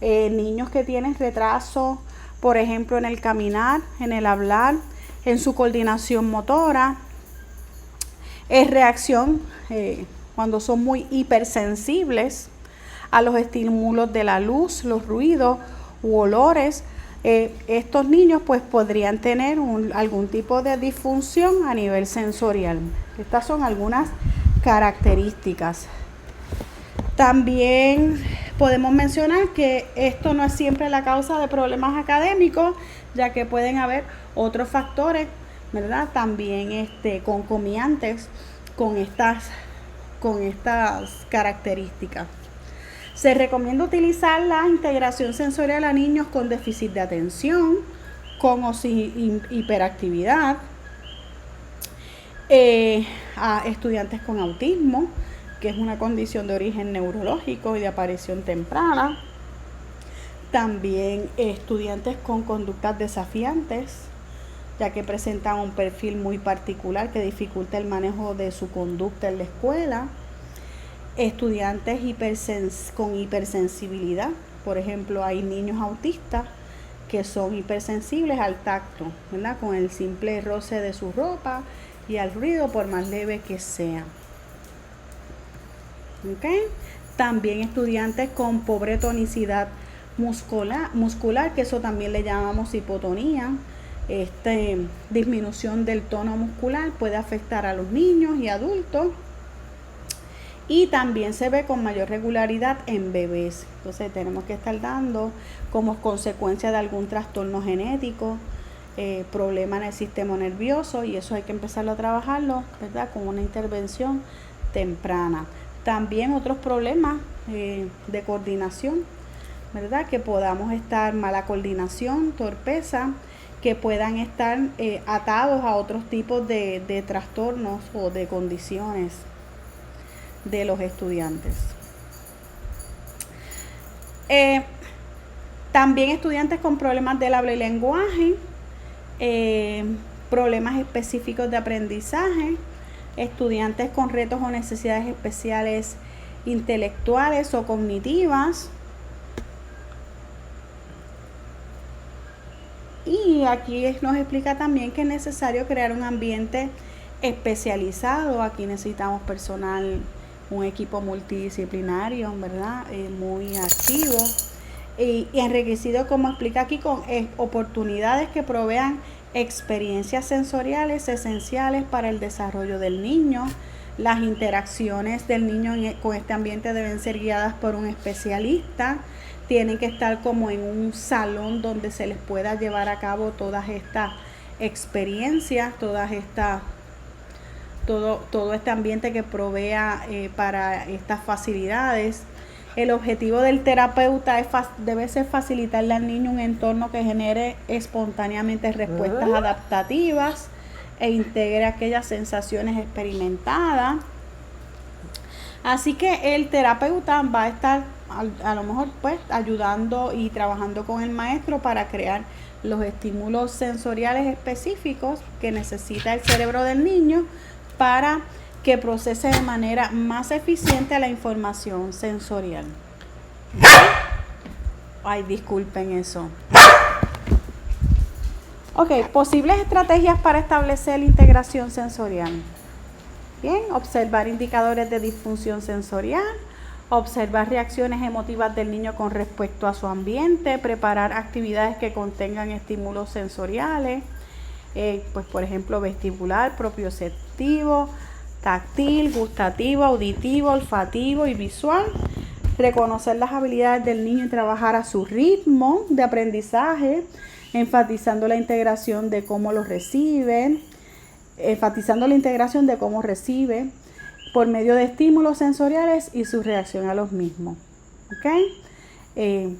niños que tienen retraso, por ejemplo, en el caminar, en el hablar, en su coordinación motora, reacción cuando son muy hipersensibles a los estímulos de la luz, los ruidos u olores. Estos niños pues podrían tener algún tipo de disfunción a nivel sensorial. Estas son algunas características. También podemos mencionar que esto no es siempre la causa de problemas académicos, ya que pueden haber otros factores, ¿verdad? También concomitantes con estas características. Se recomienda utilizar la integración sensorial a niños con déficit de atención, con o sin hiperactividad, a estudiantes con autismo, que es una condición de origen neurológico y de aparición temprana. También estudiantes con conductas desafiantes, ya que presentan un perfil muy particular que dificulta el manejo de su conducta en la escuela. Estudiantes con hipersensibilidad, por ejemplo, hay niños autistas que son hipersensibles al tacto, ¿verdad? Con el simple roce de su ropa y al ruido, por más leve que sea. ¿Okay? También estudiantes con pobre tonicidad muscular, que eso también le llamamos hipotonía. Disminución del tono muscular puede afectar a los niños y adultos. Y también se ve con mayor regularidad en bebés. Entonces tenemos que estar dando como consecuencia de algún trastorno genético, problema en el sistema nervioso, y eso hay que empezarlo a trabajarlo, ¿verdad? Con una intervención temprana. También otros problemas de coordinación, ¿verdad? Que podamos estar mala coordinación, torpeza, que puedan estar atados a otros tipos de trastornos o de condiciones de los estudiantes. También estudiantes con problemas del habla y lenguaje, problemas específicos de aprendizaje, estudiantes con retos o necesidades especiales intelectuales o cognitivas. Y aquí nos explica también que es necesario crear un ambiente especializado. Aquí necesitamos personal, un equipo multidisciplinario, ¿verdad? Muy activo y enriquecido, como explica aquí, con oportunidades que provean experiencias sensoriales esenciales para el desarrollo del niño. Las interacciones del niño con este ambiente deben ser guiadas por un especialista. Tienen que estar como en un salón donde se les pueda llevar a cabo todas estas experiencias, todo este ambiente que provea para estas facilidades. El objetivo del terapeuta debe ser facilitarle al niño un entorno que genere espontáneamente respuestas adaptativas e integre aquellas sensaciones experimentadas. Así que el terapeuta va a estar a lo mejor pues ayudando y trabajando con el maestro para crear los estímulos sensoriales específicos que necesita el cerebro del niño para que procese de manera más eficiente la información sensorial. Ay, disculpen eso. Ok, posibles estrategias para establecer la integración sensorial. Bien, observar indicadores de disfunción sensorial, observar reacciones emotivas del niño con respecto a su ambiente, preparar actividades que contengan estímulos sensoriales, pues por ejemplo vestibular, propioceptivo, táctil, gustativo, auditivo, olfativo y visual. Reconocer las habilidades del niño y trabajar a su ritmo de aprendizaje, enfatizando la integración de cómo lo recibe, por medio de estímulos sensoriales y su reacción a los mismos. ¿Okay?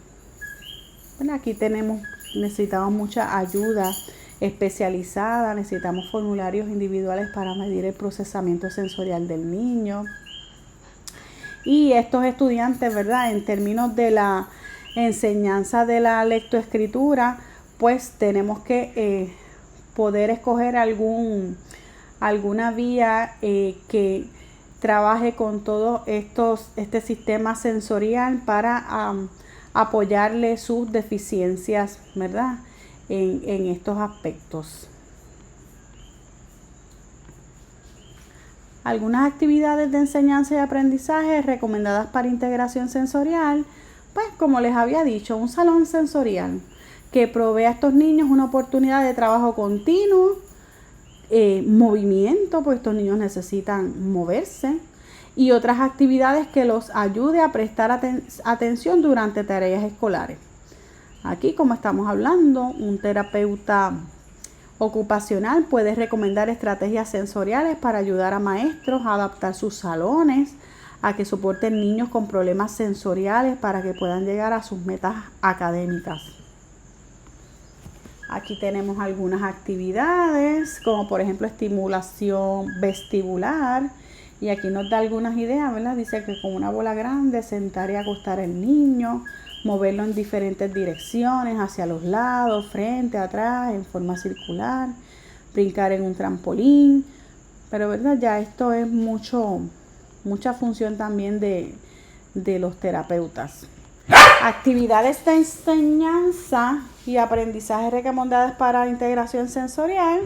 Bueno, aquí necesitamos mucha ayuda especializada, necesitamos formularios individuales para medir el procesamiento sensorial del niño. Y estos estudiantes, ¿verdad? En términos de la enseñanza de la lectoescritura, pues tenemos que poder escoger alguna vía que trabaje con todo este sistema sensorial para apoyarle sus deficiencias, ¿verdad? En estos aspectos. Algunas actividades de enseñanza y aprendizaje recomendadas para integración sensorial, pues como les había dicho, un salón sensorial que provee a estos niños una oportunidad de trabajo continuo, movimiento, pues estos niños necesitan moverse, y otras actividades que los ayude a prestar atención durante tareas escolares. Aquí, como estamos hablando, un terapeuta ocupacional puede recomendar estrategias sensoriales para ayudar a maestros a adaptar sus salones, a que soporten niños con problemas sensoriales para que puedan llegar a sus metas académicas. Aquí tenemos algunas actividades, como por ejemplo estimulación vestibular, y aquí nos da algunas ideas, ¿verdad? Dice que con una bola grande sentar y acostar al niño, moverlo en diferentes direcciones, hacia los lados, frente, atrás, en forma circular, brincar en un trampolín. Pero verdad, ya esto es mucha función también de los terapeutas. Actividades de enseñanza y aprendizaje recomendadas para integración sensorial.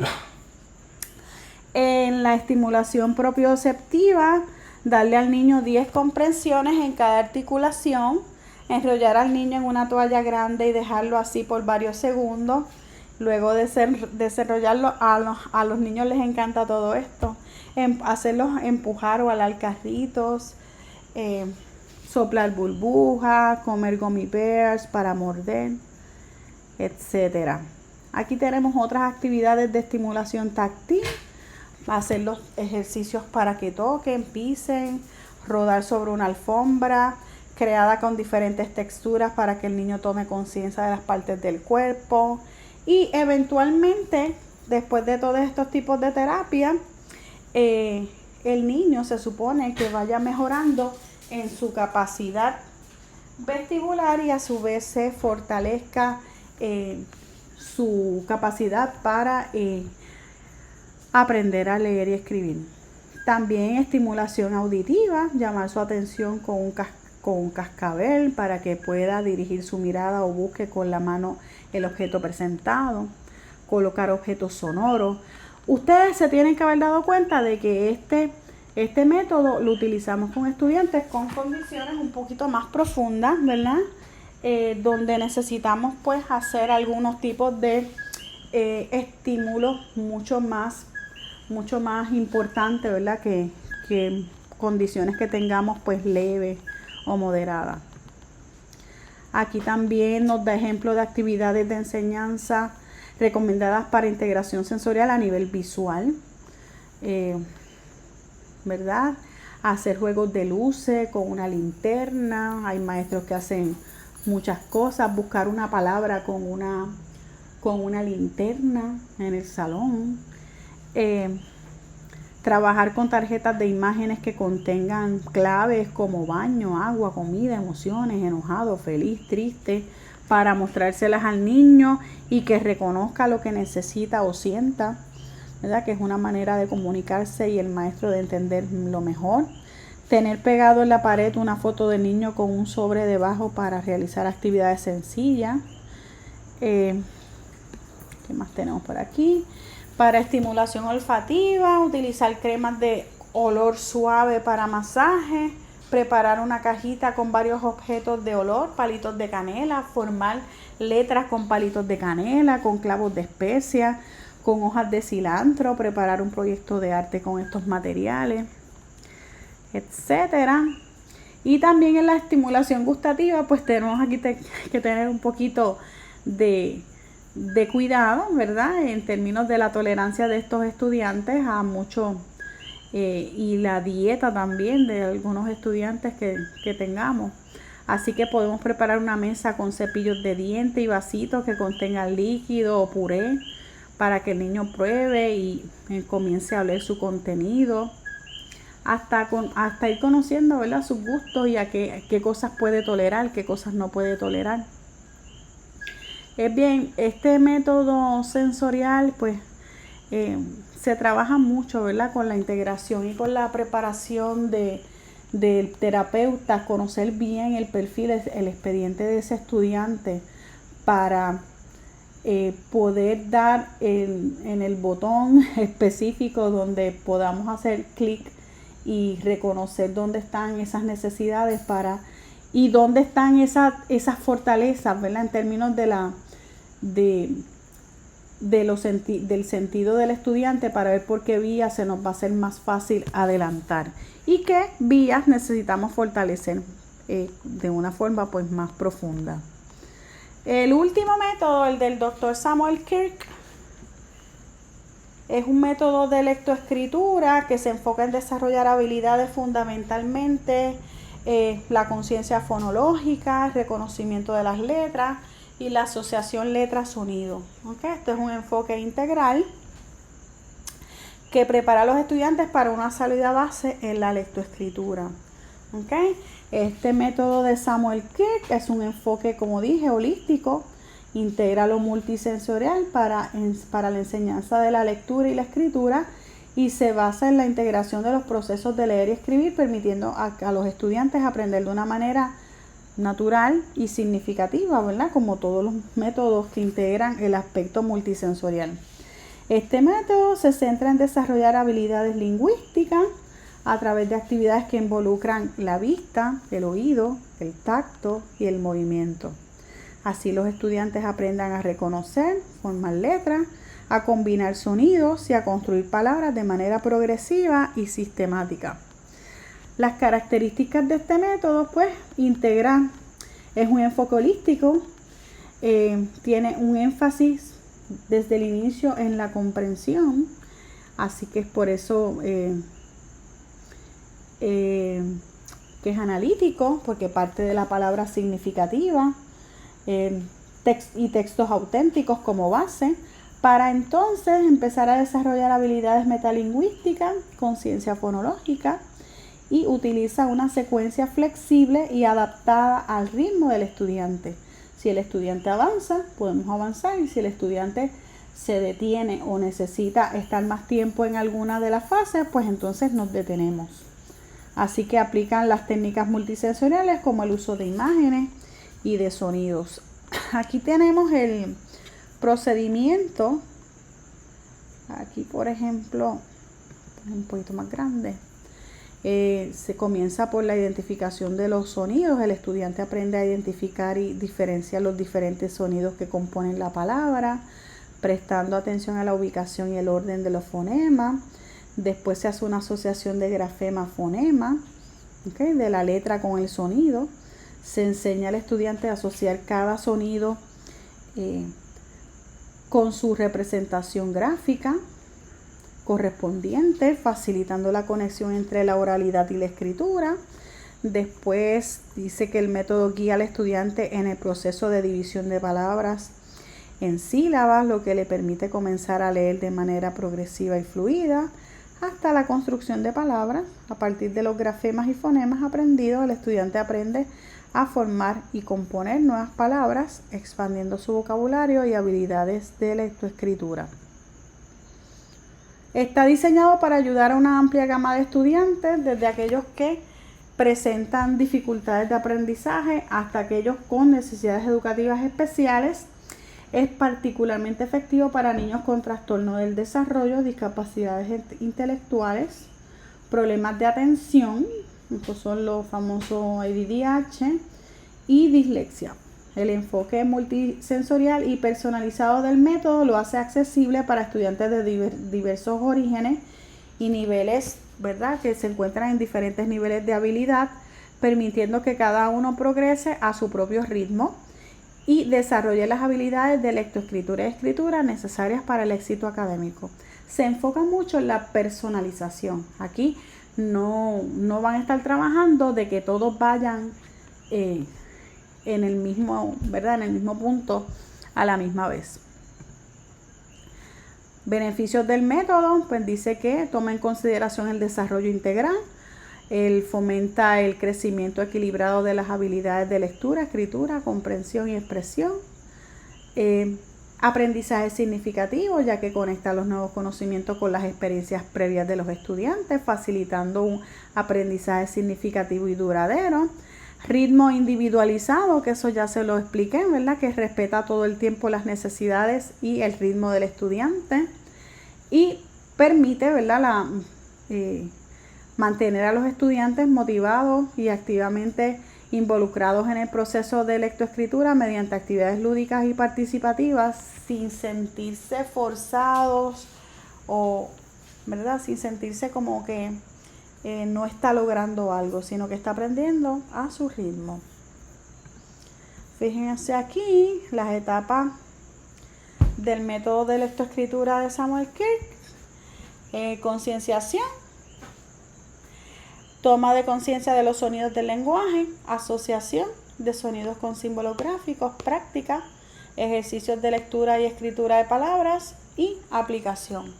En la estimulación propioceptiva, darle al niño 10 compresiones en cada articulación, enrollar al niño en una toalla grande y dejarlo así por varios segundos. Luego de desarrollarlo, a los niños les encanta todo esto. Hacerlos empujar o alar carritos, soplar burbujas, comer gummy bears para morder, etc. Aquí tenemos otras actividades de estimulación táctil. Hacer los ejercicios para que toquen, pisen, rodar sobre una alfombra creada con diferentes texturas para que el niño tome conciencia de las partes del cuerpo. Y eventualmente, después de todos estos tipos de terapia, el niño se supone que vaya mejorando en su capacidad vestibular y a su vez se fortalezca su capacidad para aprender a leer y escribir. También estimulación auditiva, llamar su atención con un cascabel para que pueda dirigir su mirada o busque con la mano el objeto presentado. Colocar objetos sonoros. Ustedes se tienen que haber dado cuenta de que este método lo utilizamos con estudiantes con condiciones un poquito más profundas, ¿verdad? Donde necesitamos pues hacer algunos tipos de estímulos mucho más importantes, ¿verdad? Que condiciones que tengamos pues leves o moderadas. Aquí también nos da ejemplos de actividades de enseñanza recomendadas para integración sensorial a nivel visual, ¿verdad? Hacer juegos de luces con una linterna. Hay maestros que hacen muchas cosas. Buscar una palabra con una linterna en el salón. Trabajar con tarjetas de imágenes que contengan claves como baño, agua, comida, emociones, enojado, feliz, triste, para mostrárselas al niño y que reconozca lo que necesita o sienta, ¿verdad? Que es una manera de comunicarse y el maestro de entenderlo mejor. Tener pegado en la pared una foto del niño con un sobre debajo para realizar actividades sencillas. ¿Qué más tenemos por aquí? Para estimulación olfativa, utilizar cremas de olor suave para masaje, preparar una cajita con varios objetos de olor, palitos de canela, formar letras con palitos de canela, con clavos de especia, con hojas de cilantro, preparar un proyecto de arte con estos materiales, etcétera. Y también en la estimulación gustativa, pues tenemos aquí que tener un poquito de cuidado, ¿verdad? En términos de la tolerancia de estos estudiantes a mucho y la dieta también de algunos estudiantes que tengamos. Así que podemos preparar una mesa con cepillos de dientes y vasitos que contengan líquido o puré para que el niño pruebe y comience a oler su contenido. Hasta ir conociendo, ¿verdad?, sus gustos y a qué cosas puede tolerar, qué cosas no puede tolerar. Bien, este método sensorial, pues, se trabaja mucho, ¿verdad?, con la integración y con la preparación del terapeuta, conocer bien el perfil, el expediente de ese estudiante para poder dar en el botón específico donde podamos hacer clic y reconocer dónde están esas necesidades y dónde están esas fortalezas, ¿verdad?, en términos del sentido del estudiante, para ver por qué vías se nos va a hacer más fácil adelantar y qué vías necesitamos fortalecer de una forma pues más profunda. El último método, el del Dr. Samuel Kirk, es un método de lectoescritura que se enfoca en desarrollar habilidades fundamentalmente la conciencia fonológica, el reconocimiento de las letras y la asociación letra-sonido. ¿Okay? Este es un enfoque integral que prepara a los estudiantes para una sólida base en la lectoescritura. ¿Okay? Este método de Samuel Kirk es un enfoque, como dije, holístico, integra lo multisensorial para la enseñanza de la lectura y la escritura y se basa en la integración de los procesos de leer y escribir, permitiendo a los estudiantes aprender de una manera natural y significativa, ¿verdad?, como todos los métodos que integran el aspecto multisensorial. Este método se centra en desarrollar habilidades lingüísticas a través de actividades que involucran la vista, el oído, el tacto y el movimiento. Así los estudiantes aprendan a reconocer, formar letras, a combinar sonidos y a construir palabras de manera progresiva y sistemática. Las características de este método, pues, es un enfoque holístico, tiene un énfasis desde el inicio en la comprensión, así que es por eso que es analítico, porque parte de la palabra significativa y textos auténticos como base, para entonces empezar a desarrollar habilidades metalingüísticas, conciencia fonológica, y utiliza una secuencia flexible y adaptada al ritmo del estudiante. Si el estudiante avanza, podemos avanzar, y si el estudiante se detiene o necesita estar más tiempo en alguna de las fases, pues entonces nos detenemos. Así que aplican las técnicas multisensoriales como el uso de imágenes y de sonidos. Aquí tenemos el procedimiento. Aquí, por ejemplo, un poquito más grande. Se comienza por la identificación de los sonidos. El estudiante aprende a identificar y diferenciar los diferentes sonidos que componen la palabra, prestando atención a la ubicación y el orden de los fonemas. Después se hace una asociación de grafema-fonema, ¿okay?, de la letra con el sonido. Se enseña al estudiante a asociar cada sonido con su representación gráfica correspondiente, facilitando la conexión entre la oralidad y la escritura. Después dice que el método guía al estudiante en el proceso de división de palabras en sílabas, lo que le permite comenzar a leer de manera progresiva y fluida, hasta la construcción de palabras. A partir de los grafemas y fonemas aprendidos, el estudiante aprende a formar y componer nuevas palabras, expandiendo su vocabulario y habilidades de lectoescritura. Está diseñado para ayudar a una amplia gama de estudiantes, desde aquellos que presentan dificultades de aprendizaje hasta aquellos con necesidades educativas especiales. Es particularmente efectivo para niños con trastorno del desarrollo, discapacidades intelectuales, problemas de atención, Estos son los famosos ADDH y dislexia. El enfoque multisensorial y personalizado del método lo hace accesible para estudiantes de diversos orígenes y niveles, ¿verdad?, que se encuentran en diferentes niveles de habilidad, permitiendo que cada uno progrese a su propio ritmo y desarrolle las habilidades de lectoescritura y escritura necesarias para el éxito académico. Se enfoca mucho en la personalización. Aquí no van a estar trabajando de que todos vayan en el mismo, ¿verdad?, en el mismo punto a la misma vez. Beneficios del método, pues dice que toma en consideración el desarrollo integral, él fomenta el crecimiento equilibrado de las habilidades de lectura, escritura, comprensión y expresión. Aprendizaje significativo, ya que conecta los nuevos conocimientos con las experiencias previas de los estudiantes, facilitando un aprendizaje significativo y duradero. Ritmo individualizado, que eso ya se lo expliqué, ¿verdad?, que respeta todo el tiempo las necesidades y el ritmo del estudiante y permite, ¿verdad?, mantener a los estudiantes motivados y activamente involucrados en el proceso de lectoescritura mediante actividades lúdicas y participativas sin sentirse forzados o, ¿verdad?, sin sentirse como que no está logrando algo, sino que está aprendiendo a su ritmo. Fíjense aquí las etapas del método de lectoescritura de Samuel Kirk. Concienciación, toma de conciencia de los sonidos del lenguaje, asociación de sonidos con símbolos gráficos, práctica, ejercicios de lectura y escritura de palabras y aplicación,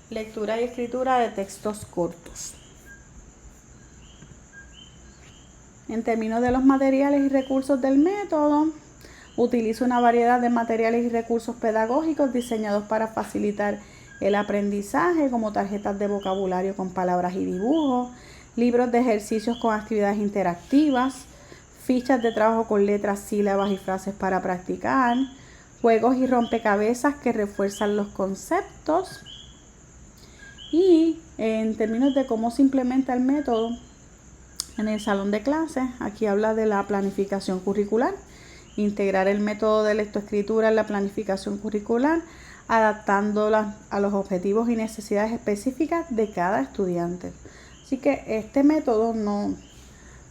lectura y escritura de textos cortos. En términos de los materiales y recursos del método, utiliza una variedad de materiales y recursos pedagógicos diseñados para facilitar el aprendizaje, como tarjetas de vocabulario con palabras y dibujos, libros de ejercicios con actividades interactivas, fichas de trabajo con letras, sílabas y frases para practicar, juegos y rompecabezas que refuerzan los conceptos. Y en términos de cómo se implementa el método en el salón de clases, aquí habla de la planificación curricular, integrar el método de lectoescritura en la planificación curricular, adaptándola a los objetivos y necesidades específicas de cada estudiante. Así que este método no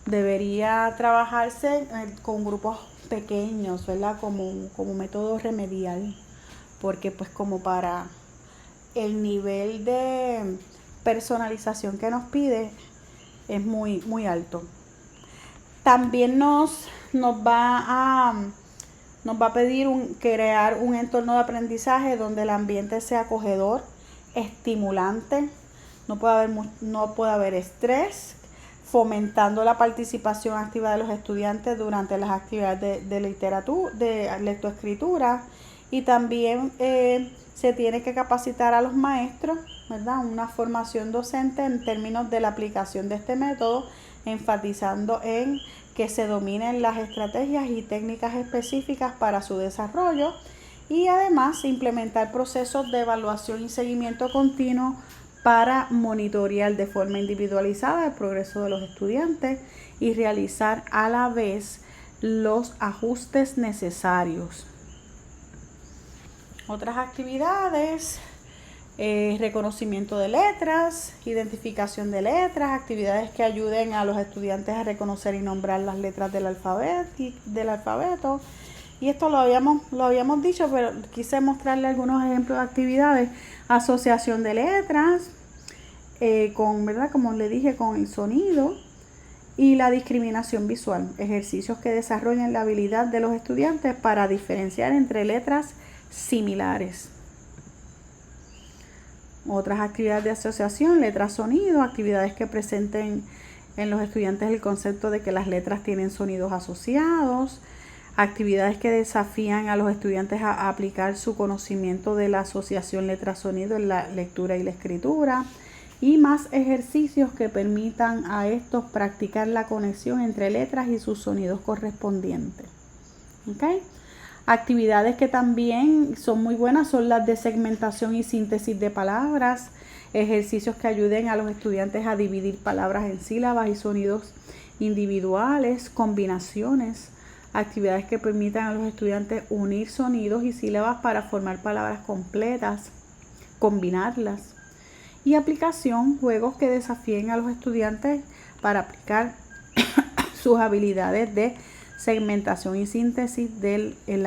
debería trabajarse con grupos pequeños, ¿verdad?, como método remedial, porque pues como para el nivel de personalización que nos pide es muy, muy alto. También nos va a pedir crear un entorno de aprendizaje donde el ambiente sea acogedor, estimulante, no puede haber estrés, fomentando la participación activa de los estudiantes durante las actividades de lectoescritura, y también se tiene que capacitar a los maestros, ¿verdad?, una formación docente en términos de la aplicación de este método, enfatizando en que se dominen las estrategias y técnicas específicas para su desarrollo, y además implementar procesos de evaluación y seguimiento continuo para monitorear de forma individualizada el progreso de los estudiantes y realizar a la vez los ajustes necesarios. Otras actividades: reconocimiento de letras, identificación de letras, actividades que ayuden a los estudiantes a reconocer y nombrar las letras del alfabeto. Y esto lo habíamos dicho, pero quise mostrarle algunos ejemplos de actividades. Asociación de letras, ¿verdad?, como le dije, con el sonido, y la discriminación visual, ejercicios que desarrollan la habilidad de los estudiantes para diferenciar entre letras similares. Otras actividades de asociación: letra-sonido, actividades que presenten en los estudiantes el concepto de que las letras tienen sonidos asociados, actividades que desafían a los estudiantes a aplicar su conocimiento de la asociación letra-sonido en la lectura y la escritura, y más ejercicios que permitan a estos practicar la conexión entre letras y sus sonidos correspondientes. ¿Okay? Actividades que también son muy buenas son las de segmentación y síntesis de palabras, ejercicios que ayuden a los estudiantes a dividir palabras en sílabas y sonidos individuales, combinaciones, actividades que permitan a los estudiantes unir sonidos y sílabas para formar palabras completas, combinarlas, y aplicación, juegos que desafíen a los estudiantes para aplicar sus habilidades de segmentación y síntesis en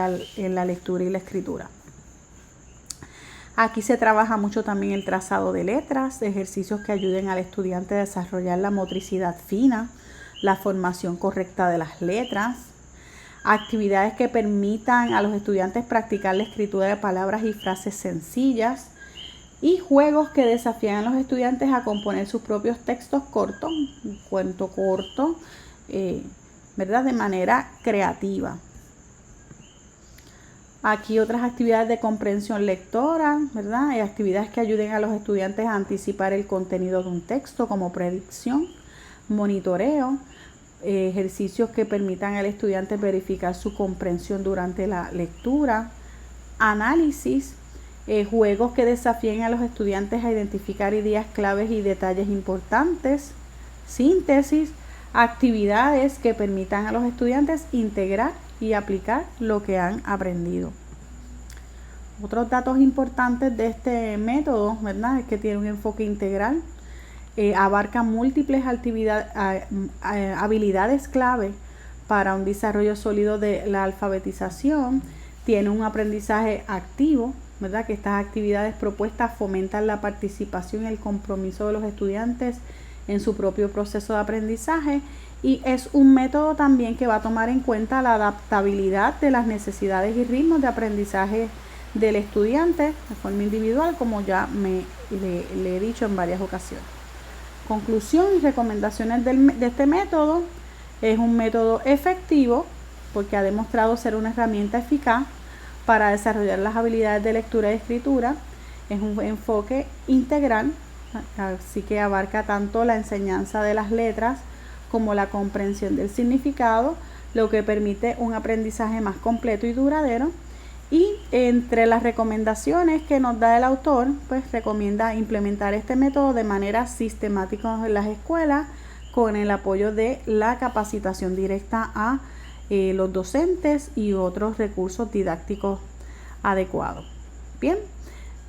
la lectura y la escritura. Aquí se trabaja mucho también el trazado de letras, ejercicios que ayuden al estudiante a desarrollar la motricidad fina, la formación correcta de las letras, actividades que permitan a los estudiantes practicar la escritura de palabras y frases sencillas, y juegos que desafían a los estudiantes a componer sus propios textos cortos, un cuento corto, ¿verdad? De manera creativa. Aquí otras actividades de comprensión lectora, ¿verdad? Y actividades que ayuden a los estudiantes a anticipar el contenido de un texto, como predicción, monitoreo, ejercicios que permitan al estudiante verificar su comprensión durante la lectura, análisis, juegos que desafíen a los estudiantes a identificar ideas claves y detalles importantes, síntesis, actividades que permitan a los estudiantes integrar y aplicar lo que han aprendido. Otros datos importantes de este método, ¿verdad?, es que tiene un enfoque integral, abarca múltiples habilidades clave para un desarrollo sólido de la alfabetización, tiene un aprendizaje activo, ¿verdad?, que estas actividades propuestas fomentan la participación y el compromiso de los estudiantes en su propio proceso de aprendizaje, y es un método también que va a tomar en cuenta la adaptabilidad de las necesidades y ritmos de aprendizaje del estudiante de forma individual, como ya le he dicho en varias ocasiones. Conclusión y recomendaciones de este método: es un método efectivo porque ha demostrado ser una herramienta eficaz para desarrollar las habilidades de lectura y escritura. Es un enfoque integral, así que abarca tanto la enseñanza de las letras como la comprensión del significado, lo que permite un aprendizaje más completo y duradero. Y entre las recomendaciones que nos da el autor, pues recomienda implementar este método de manera sistemática en las escuelas, con el apoyo de la capacitación directa a los docentes y otros recursos didácticos adecuados. Bien,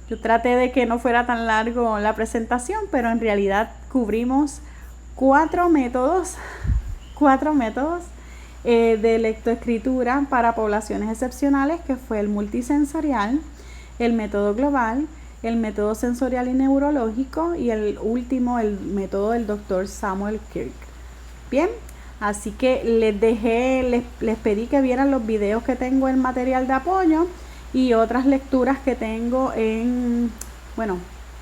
yo traté de que no fuera tan largo la presentación, pero en realidad cubrimos cuatro métodos de lectoescritura para poblaciones excepcionales, que fue el multisensorial, el método global, el método sensorial y neurológico, y el último, el método del Dr. Samuel Kirk. Bien, así que les pedí que vieran los videos que tengo en material de apoyo y otras lecturas que tengo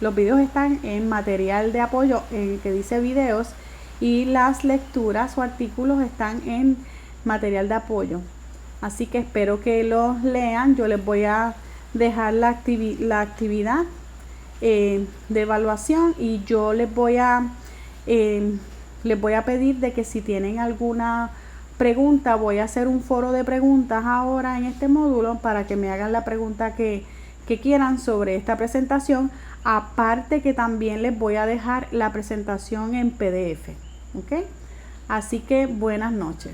los videos están en material de apoyo que dice videos, y las lecturas o artículos están en material de apoyo. Así que espero que los lean. Yo les voy a dejar la actividad de evaluación, y yo les voy a pedir de que si tienen alguna pregunta, voy a hacer un foro de preguntas ahora en este módulo para que me hagan la pregunta que quieran sobre esta presentación. Aparte que también les voy a dejar la presentación en PDF. ¿Ok? Así que buenas noches.